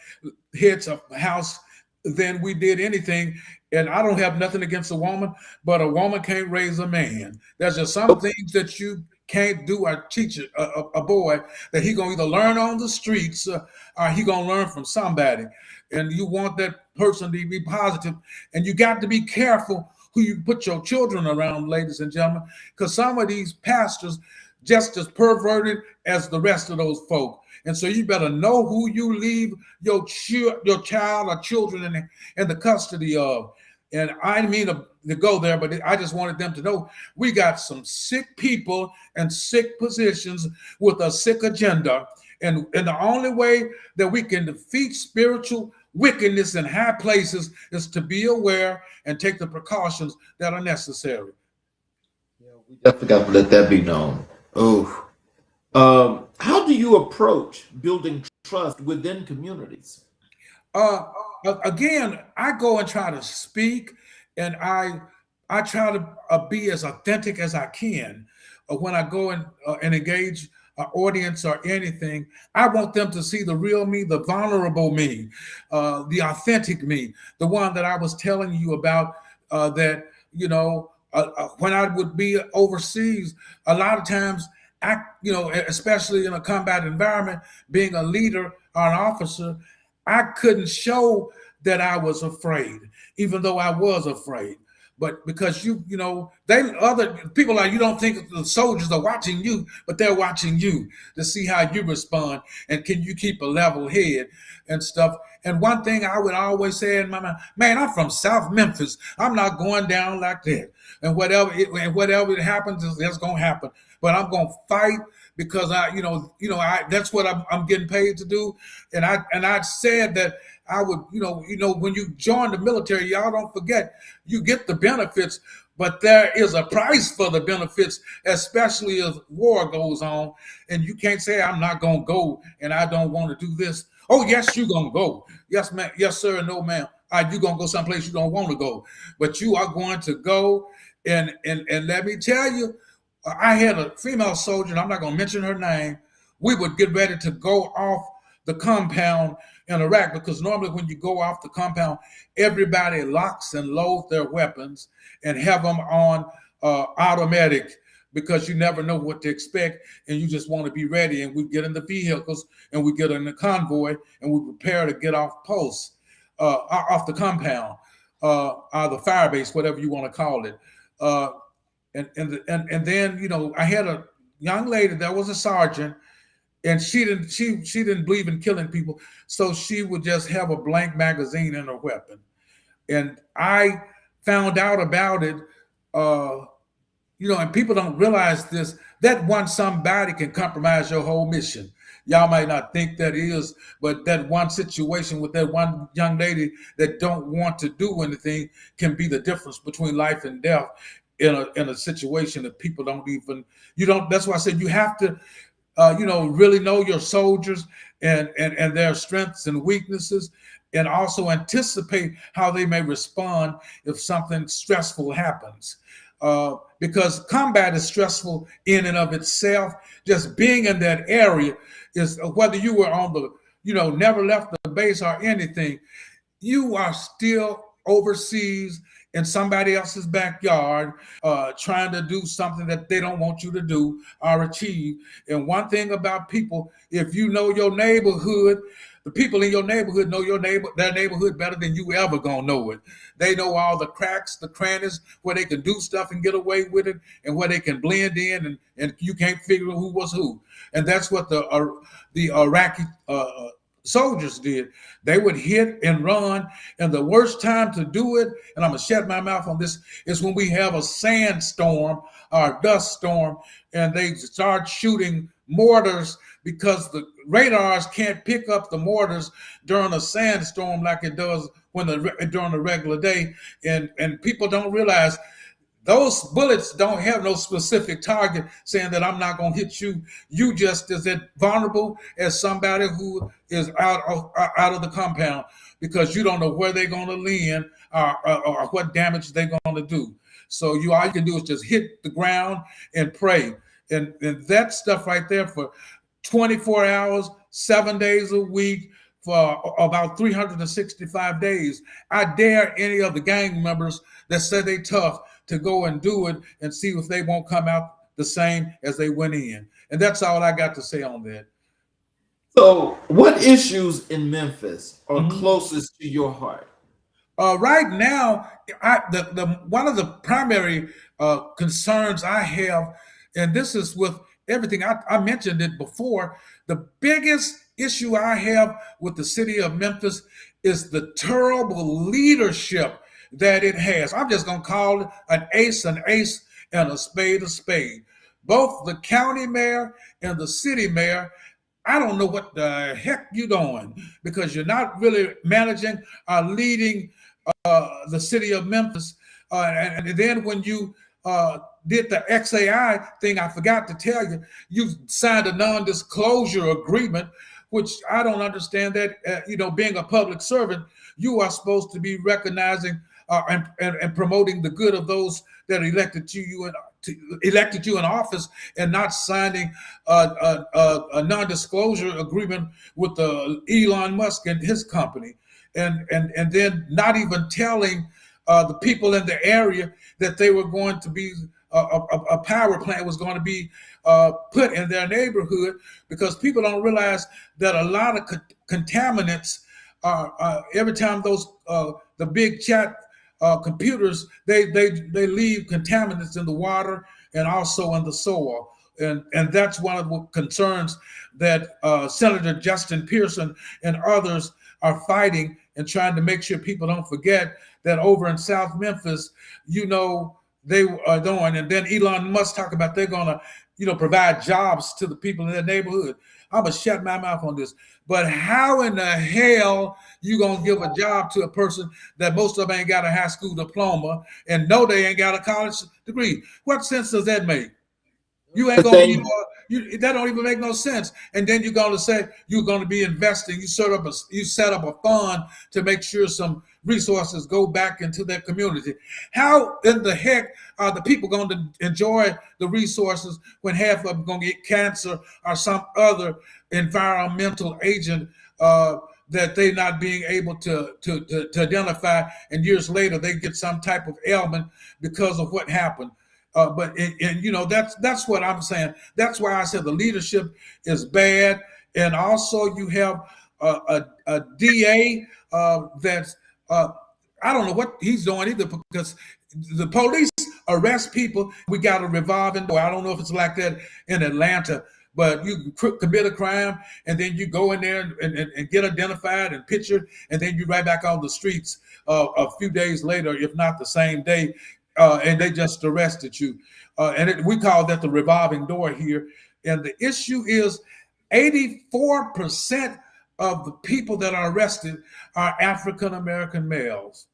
C: heads of house than we did anything. And I don't have nothing against a woman, but a woman can't raise a man. There's just some things that you can't do or teach a boy that he gonna either learn on the streets or he gonna learn from somebody. And you want that person to be positive, and you got to be careful who you put your children around, ladies and gentlemen, because some of these pastors just as perverted as the rest of those folk. And so you better know who you leave your child or children in the custody of. And I didn't mean to go there, but I just wanted them to know we got some sick people and sick positions with a sick agenda. And the only way that we can defeat spiritual wickedness in high places is to be aware and take the precautions that are necessary.
B: Yeah, we definitely got to let that be known. How do you approach building trust within communities?
C: Again, I go and try to speak, and I try to be as authentic as I can. When I go and engage an audience or anything, I want them to see the real me, the vulnerable me, the authentic me, the one that I was telling you about. When I would be overseas, a lot of times, especially in a combat environment, being a leader or an officer, I couldn't show that I was afraid, even though I was afraid. But because other people you don't think the soldiers are watching you, but they're watching you to see how you respond and can you keep a level head and stuff. And one thing I would always say in my mind, man, I'm from South Memphis. I'm not going down like that. And whatever it happens, that's going to happen. But I'm going to fight because that's what I'm getting paid to do. And I said that I would, when you join the military, y'all don't forget, you get the benefits, but there is a price for the benefits, especially as war goes on. And you can't say, I'm not going to go and I don't want to do this. Oh, yes, you're going to go. Yes, ma'am. Yes, sir. No, ma'am. You're going to go someplace you don't want to go. But you are going to go. And let me tell you, I had a female soldier, and I'm not going to mention her name. We would get ready to go off the compound in Iraq, because normally when you go off the compound, everybody locks and loads their weapons and have them on automatic, because you never know what to expect and you just want to be ready. And we get in the vehicles and we get in the convoy and we prepare to get off posts, off the compound, or the fire base, whatever you want to call it. And then, I had a young lady that was a sergeant, and she didn't believe in killing people, so she would just have a blank magazine in her weapon. And I found out about it, and people don't realize this, that one somebody can compromise your whole mission. Y'all might not think that is, but that one situation with that one young lady that don't want to do anything can be the difference between life and death in a situation that people that's why I said you have to really know your soldiers and their strengths and weaknesses, and also anticipate how they may respond if something stressful happens. Because combat is stressful in and of itself. Just being in that area is, whether you were on the, never left the base or anything, you are still overseas in somebody else's backyard, trying to do something that they don't want you to do or achieve. And one thing about people, if you know your neighborhood, the people in your neighborhood know their neighborhood better than you ever gonna know it. They know all the cracks, the crannies, where they can do stuff and get away with it, and where they can blend in, and you can't figure out who was who. And that's what the Iraqi soldiers did. They would hit and run, and the worst time to do it, and I'm gonna shut my mouth on this, is when we have a sandstorm or a dust storm, and they start shooting mortars, because the radars can't pick up the mortars during a sandstorm like it does during a regular day. And people don't realize those bullets don't have no specific target saying that I'm not going to hit you. You just as vulnerable as somebody who is out of the compound, because you don't know where they're going to land or what damage they're going to do. So all you can do is just hit the ground and pray. And that stuff right there for 24 hours, 7 days a week, for about 365 days. I dare any of the gang members that say they tough to go and do it and see if they won't come out the same as they went in. And that's all I got to say on that.
B: So what issues in Memphis are closest to your heart?
C: Right now, one of the primary concerns I have, and this is with everything, I mentioned it before, the biggest issue I have with the city of Memphis is the terrible leadership that it has. I'm just going to call it an ace, and a spade, a spade. Both the county mayor and the city mayor, I don't know what the heck you're doing, because you're not really managing or leading the city of Memphis. And then when you did the XAI thing, I forgot to tell you, you signed a non-disclosure agreement, which I don't understand that, being a public servant, you are supposed to be recognizing and promoting the good of those that elected you in office, and not signing a non-disclosure agreement with Elon Musk and his company, and then not even telling the people in the area that they were going to be a power plant was going to be put in their neighborhood, because people don't realize that a lot of contaminants every time those the big chat computers, they leave contaminants in the water and also in the soil. And that's one of the concerns that Senator Justin Pearson and others are fighting, and trying to make sure people don't forget that over in South Memphis, they are doing. And then Elon Musk talk about they're going to provide jobs to the people in their neighborhood. I'm gonna shut my mouth on this. But how in the hell you gonna give a job to a person that most of them ain't got a high school diploma and know they ain't got a college degree? What sense does that make? You ain't gonna be that don't even make no sense. And then you're gonna say you're gonna be investing. You set up a fund to make sure some resources go back into their community. How in the heck are the people going to enjoy the resources when half of them gonna get cancer or some other environmental agent that they're not being able to identify, and years later they get some type of ailment because of what happened? But that's what I'm saying. That's why I said the leadership is bad, and also you have a DA that's I don't know what he's doing either, because the police arrest people. We got a revolving door. I don't know if it's like that in Atlanta, but you can commit a crime and then you go in there and get identified and pictured, and then you right back on the streets a few days later, if not the same day. And they just arrested you. We call that the revolving door here. And the issue is 84% of the people that are arrested are African-American males.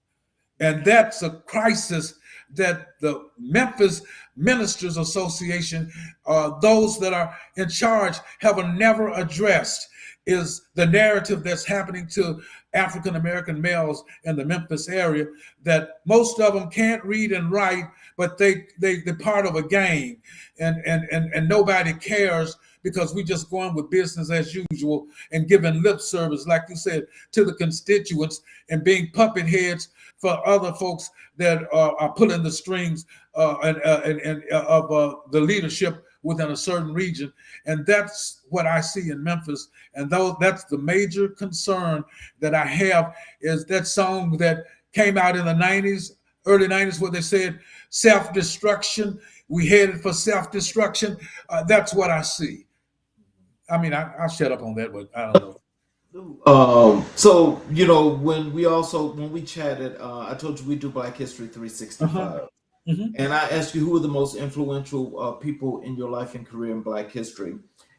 C: And that's a crisis that the Memphis Ministers Association, those that are in charge, have never addressed, is the narrative that's happening to African-American males in the Memphis area, that most of them can't read and write, but they're part of a gang, and nobody cares, because we just going with business as usual and giving lip service, like you said, to the constituents, and being puppet heads for other folks that are pulling the strings of the leadership within a certain region. And that's what I see in Memphis. And though that's the major concern that I have, is that song that came out in the 90s, early 90s, where they said self-destruction, we headed for self-destruction. That's what I see. I mean, I'll shut up on that, but I don't know.
B: So when we chatted, I told you we do Black History 365. Mm-hmm. And I asked you who were the most influential people in your life and career in Black history.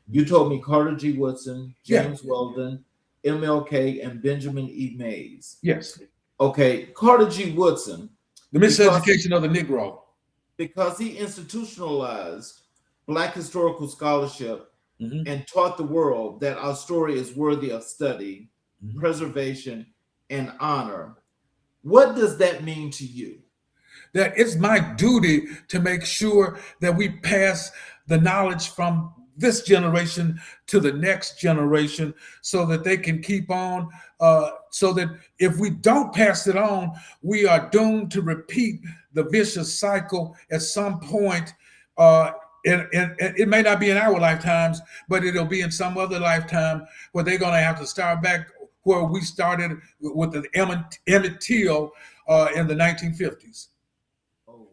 B: You told me Carter G. Woodson, James Weldon, MLK, and Benjamin E. Mays.
C: Yes.
B: Okay, Carter G. Woodson.
C: The miseducation of the Negro.
B: Because he institutionalized Black historical scholarship, mm-hmm. and taught the world that our story is worthy of study, mm-hmm. preservation, and honor. What does that mean to you?
C: That it's my duty to make sure that we pass the knowledge from this generation to the next generation, so that they can keep on, so that if we don't pass it on, we are doomed to repeat the vicious cycle at some point. It may not be in our lifetimes, but it'll be in some other lifetime, where they're going to have to start back where we started with the Emmett Till in the 1950s.
B: Oh,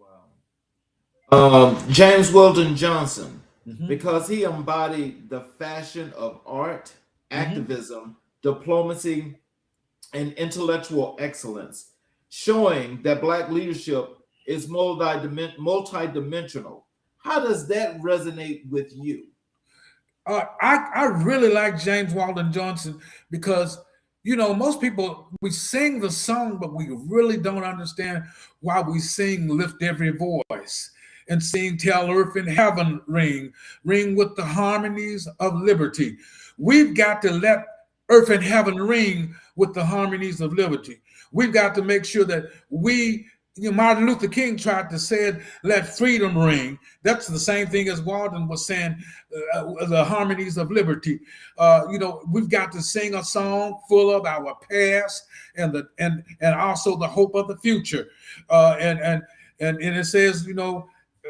B: wow. James Weldon Johnson, mm-hmm. because he embodied the fashion of art, activism, mm-hmm. diplomacy, and intellectual excellence, showing that Black leadership is multidimensional. How does that resonate with you?
C: I really like James Weldon Johnson, because, most people, we sing the song, but we really don't understand why we sing Lift Every Voice and sing Tell Earth and Heaven Ring with the harmonies of liberty. We've got to let earth and heaven ring with the harmonies of liberty. We've got to make sure that Martin Luther King tried to say, let freedom ring. That's the same thing as Walden was saying, the harmonies of liberty. We've got to sing a song full of our past and also the hope of the future. And it says,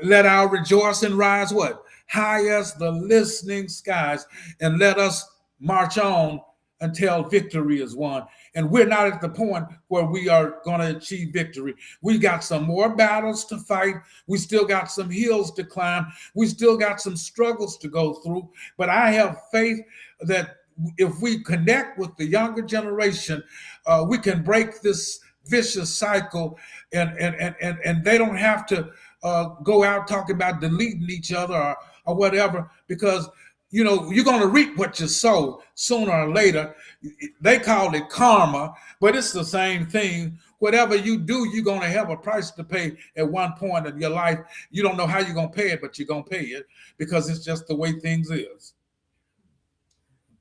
C: let our rejoicing rise what? High as the listening skies, and let us march on until victory is won. And we're not at the point where we are going to achieve victory. We got some more battles to fight. We still got some hills to climb. We still got some struggles to go through. But I have faith that if we connect with the younger generation, we can break this vicious cycle, and they don't have to go out talking about deleting each other or whatever, because you're going to reap what you sow sooner or later. They call it karma, but it's the same thing. Whatever you do, you're going to have a price to pay at one point in your life. You don't know how you're going to pay it, but you're going to pay it because it's just the way things is.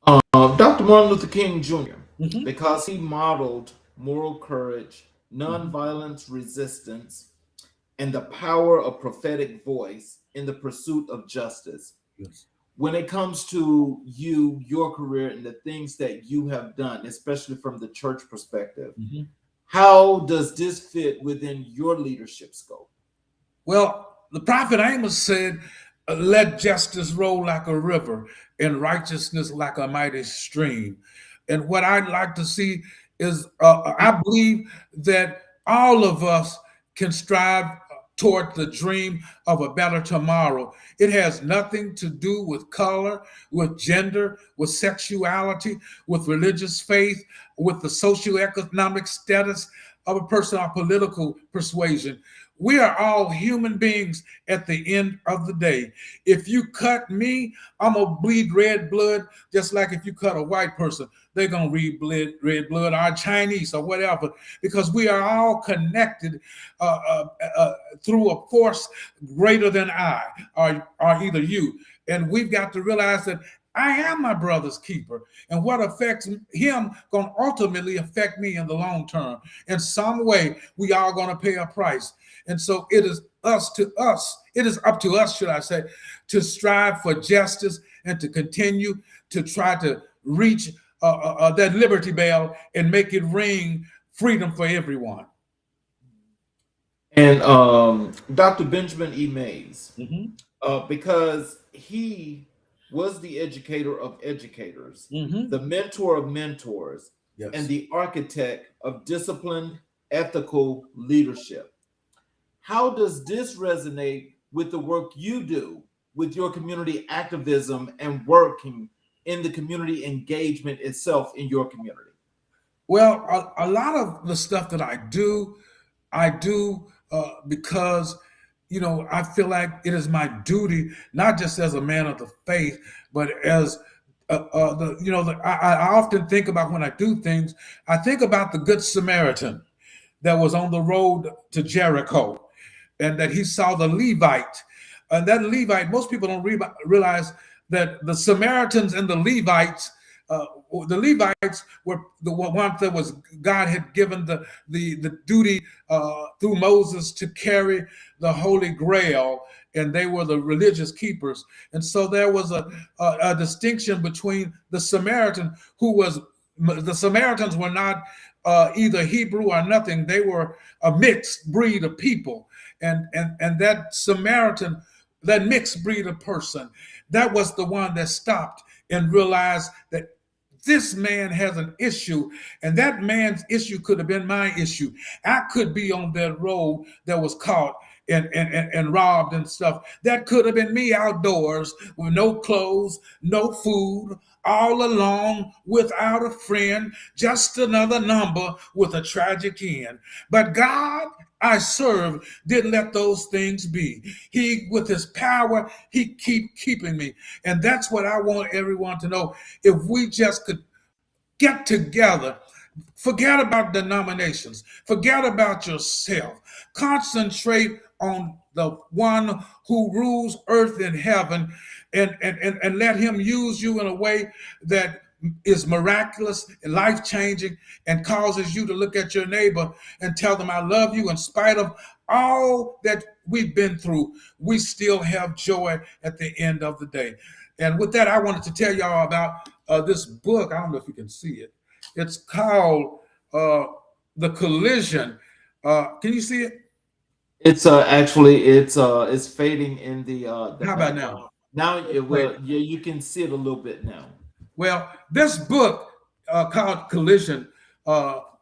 B: Dr. Martin Luther King Jr.,
C: Mhm.
B: because he modeled moral courage, nonviolence resistance, and the power of prophetic voice in the pursuit of justice.
C: Yes.
B: When it comes to your career, and the things that you have done, especially from the church perspective, how does this fit within your leadership scope?
C: Well, the prophet Amos said, let justice roll like a river and righteousness like a mighty stream. And what I'd like to see is, I believe that all of us can strive toward the dream of a better tomorrow. It has nothing to do with color, with gender, with sexuality, with religious faith, with the socioeconomic status of a person or political persuasion. We are all human beings at the end of the day. If you cut me, I'm going to bleed red blood, just like if you cut a white person, they're going to bleed red blood, or Chinese or whatever, because we are all connected through a force greater than I, or either you. And we've got to realize that I am my brother's keeper, and what affects him going to ultimately affect me in the long term. In some way, we are going to pay a price. And so it is up to us, should I say, to strive for justice and to continue to try to reach that liberty bell and make it ring freedom for everyone.
B: And Dr. Benjamin E. Mays, because he was the educator of educators, the mentor of mentors, and the architect of disciplined, ethical leadership. How does this resonate with the work you do with your community activism and working in the community engagement itself in your community?
C: Well, a lot of the stuff that I do because I feel like it is my duty, not just as a man of the faith, but as I often think about when I do things. I think about the Good Samaritan that was on the road to Jericho, and that he saw the Levite. And that Levite, most people don't realize that the Samaritans and the Levites were the ones that was God had given the duty through Moses to carry the Holy Grail, and they were the religious keepers. And so there was a distinction between the Samaritans were not either Hebrew or nothing. They were a mixed breed of people. And that Samaritan, that mixed breed of person, that was the one that stopped and realized that this man has an issue, and that man's issue could have been my issue. I could be on that road that was caught and robbed and stuff. That could have been me outdoors with no clothes, no food, all alone without a friend, just another number with a tragic end. But God I serve didn't let those things be. He, with his power, he keeping me. And that's what I want everyone to know. If we just could get together, forget about denominations, forget about yourself, concentrate on the one who rules earth and heaven, and let him use you in a way that is miraculous and life-changing, and causes you to look at your neighbor and tell them, I love you. In spite of all that we've been through, we still have joy at the end of the day. And with that, I wanted to tell y'all about this book. I don't know if you can see it. It's called The Collision. Can you see it?
B: It's actually it's fading in the
C: How about now?
B: Now it will. Yeah, you can see it a little bit now.
C: Well, this book called Collision, while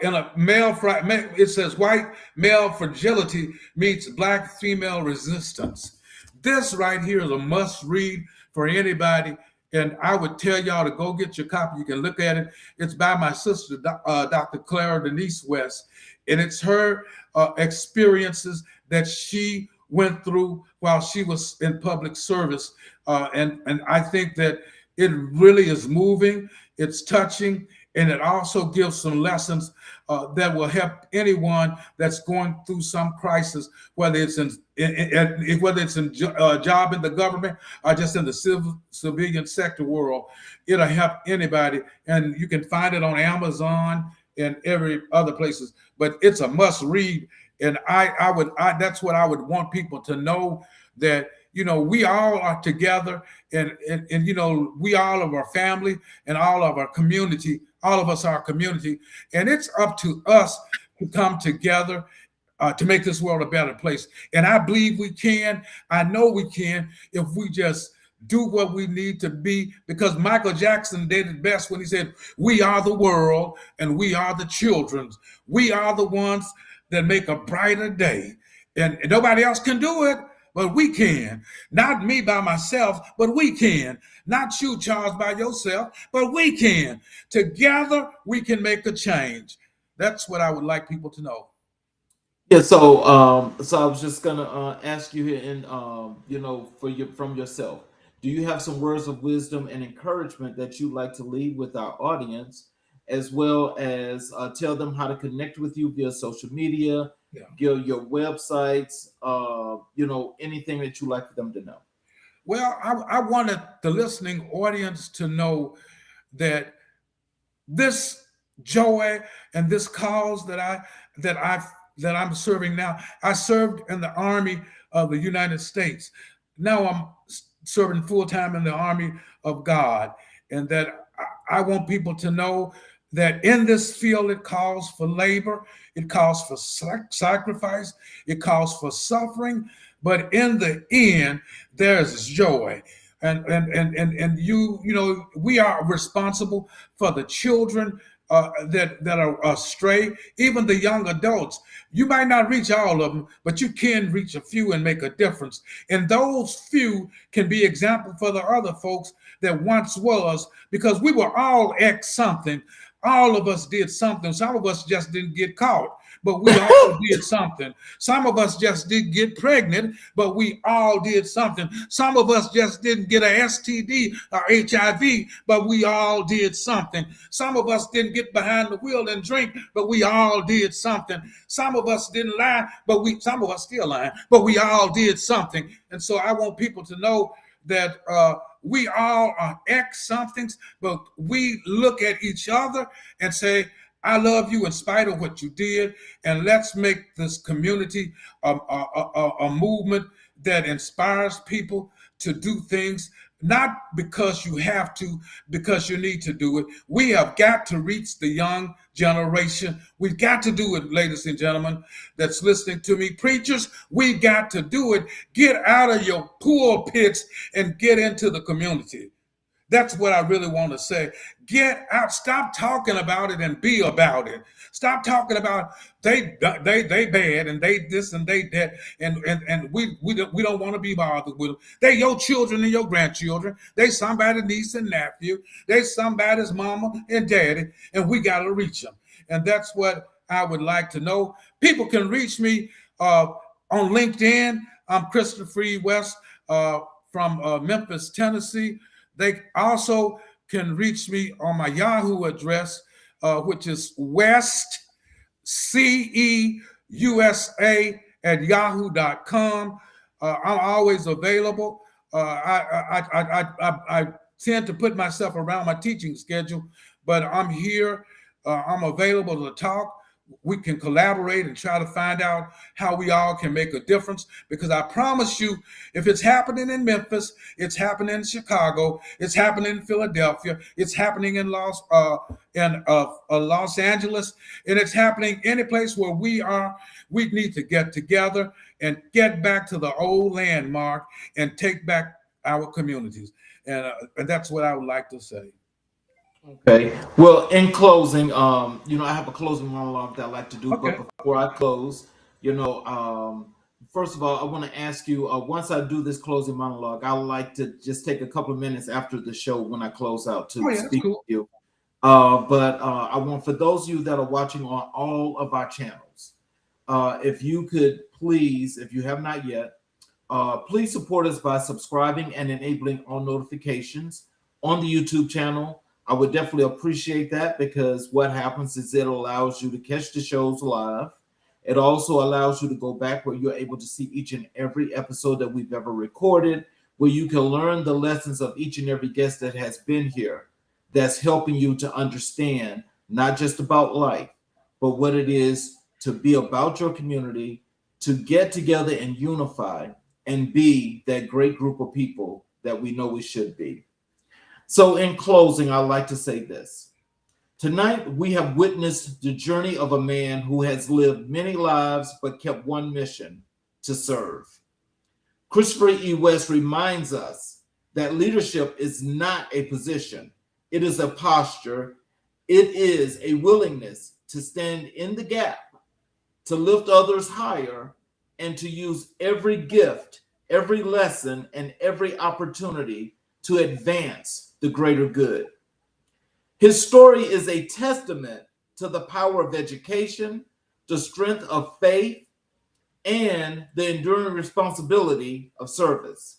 C: in a it says white male fragility meets black female resistance. This right here is a must read for anybody. And I would tell y'all to go get your copy. You can look at it. It's by my sister, Dr. Clara Denise West. And it's her experiences that she went through while she was in public service. And I think that it really is moving, it's touching, and it also gives some lessons that will help anyone that's going through some crisis, whether it's whether it's in job in the government or just in the civilian sector world. It'll help anybody, and you can find it on Amazon and every other places. But it's a must read, and I that's what I would want people to know, that we all are together, and we all of our family and all of our community, all of us are community, and it's up to us to come together to make this world a better place. And I believe we can. I know we can if we just do what we need to be, because Michael Jackson did it best when he said, "We are the world and we are the children. We are the ones that make a brighter day." And nobody else can do it, but we can. Not me by myself, but we can. Not you, Charles, by yourself, but we can. Together, we can make a change. That's what I would like people to know.
B: Yeah, so I was just gonna ask you here, and from yourself, do you have some words of wisdom and encouragement that you'd like to leave with our audience, as well as tell them how to connect with you via social media, your websites, anything that you'd like for them to know?
C: Well, I wanted the listening audience to know that this joy and this cause that I'm serving now. I served in the Army of the United States. Now I'm serving full-time in the Army of God, and that I want people to know that in this field it calls for labor, it calls for sacrifice, it calls for suffering, but in the end there's joy. And we are responsible for the children that are astray, even the young adults. You might not reach all of them, but you can reach a few and make a difference. And those few can be example for the other folks that once was, because we were all ex something. All of us did something. Some of us just didn't get caught, but we all did something. Some of us just didn't get pregnant, but we all did something. Some of us just didn't get a STD or HIV, but we all did something. Some of us didn't get behind the wheel and drink, but we all did something. Some of us didn't lie, but some of us still lying, but we all did something. And so I want people to know that we all are ex somethings, but we look at each other and say, "I love you in spite of what you did," and let's make this community a movement that inspires people to do things, not because you have to, because you need to do it. We have got to reach the young generation. We've got to do it, ladies and gentlemen, that's listening to me. Preachers, we got to do it. Get out of your pulpits and get into the community. That's what I really want to say. Get out. Stop talking about it and be about it. Stop talking about they bad and they this and they that, and we don't want to be bothered with them. They your children and your grandchildren. They somebody's niece and nephew. They somebody's mama and daddy, and we got to reach them. And that's what I would like to know. People can reach me on LinkedIn. I'm Christopher West from Memphis, Tennessee. They also can reach me on my Yahoo address, which is westceusa@yahoo.com. I'm always available. I tend to put myself around my teaching schedule, but I'm here. I'm available to talk. We can collaborate and try to find out how we all can make a difference, because I promise you, if it's happening in Memphis, it's happening in Chicago, it's happening in Philadelphia, it's happening in Los Angeles, and it's happening any place where we are. We need to get together and get back to the old landmark and take back our communities. And that's what I would like to say.
B: Okay. Well, in closing, I have a closing monologue that I like to do.
C: Okay.
B: But before I close, first of all, I want to ask you, once I do this closing monologue, I would like to just take a couple of minutes after the show when I close out to speak with you. But I want, for those of you that are watching on all of our channels, If you could please, if you have not yet, please support us by subscribing and enabling all notifications on the YouTube channel. I would definitely appreciate that, because what happens is it allows you to catch the shows live. It also allows you to go back where you're able to see each and every episode that we've ever recorded, where you can learn the lessons of each and every guest that has been here, that's helping you to understand not just about life, but what it is to be about your community, to get together and unify and be that great group of people that we know we should be. So in closing, I'd like to say this. Tonight, we have witnessed the journey of a man who has lived many lives but kept one mission: to serve. Christopher E. West reminds us that leadership is not a position. It is a posture. It is a willingness to stand in the gap, to lift others higher, and to use every gift, every lesson, and every opportunity to advance the greater good. His story is a testament to the power of education, the strength of faith, and the enduring responsibility of service.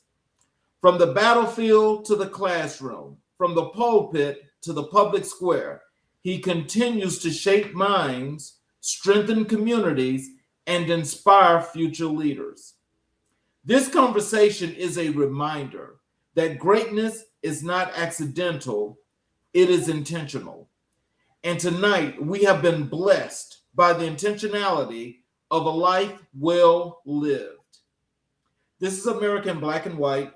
B: From the battlefield to the classroom, from the pulpit to the public square, he continues to shape minds, strengthen communities, and inspire future leaders. This conversation is a reminder that greatness is not accidental, it is intentional. And tonight, we have been blessed by the intentionality of a life well lived. This is American Black and White,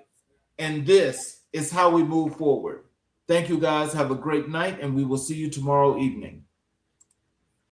B: and this is how we move forward. Thank you guys. Have a great night, and we will see you tomorrow evening.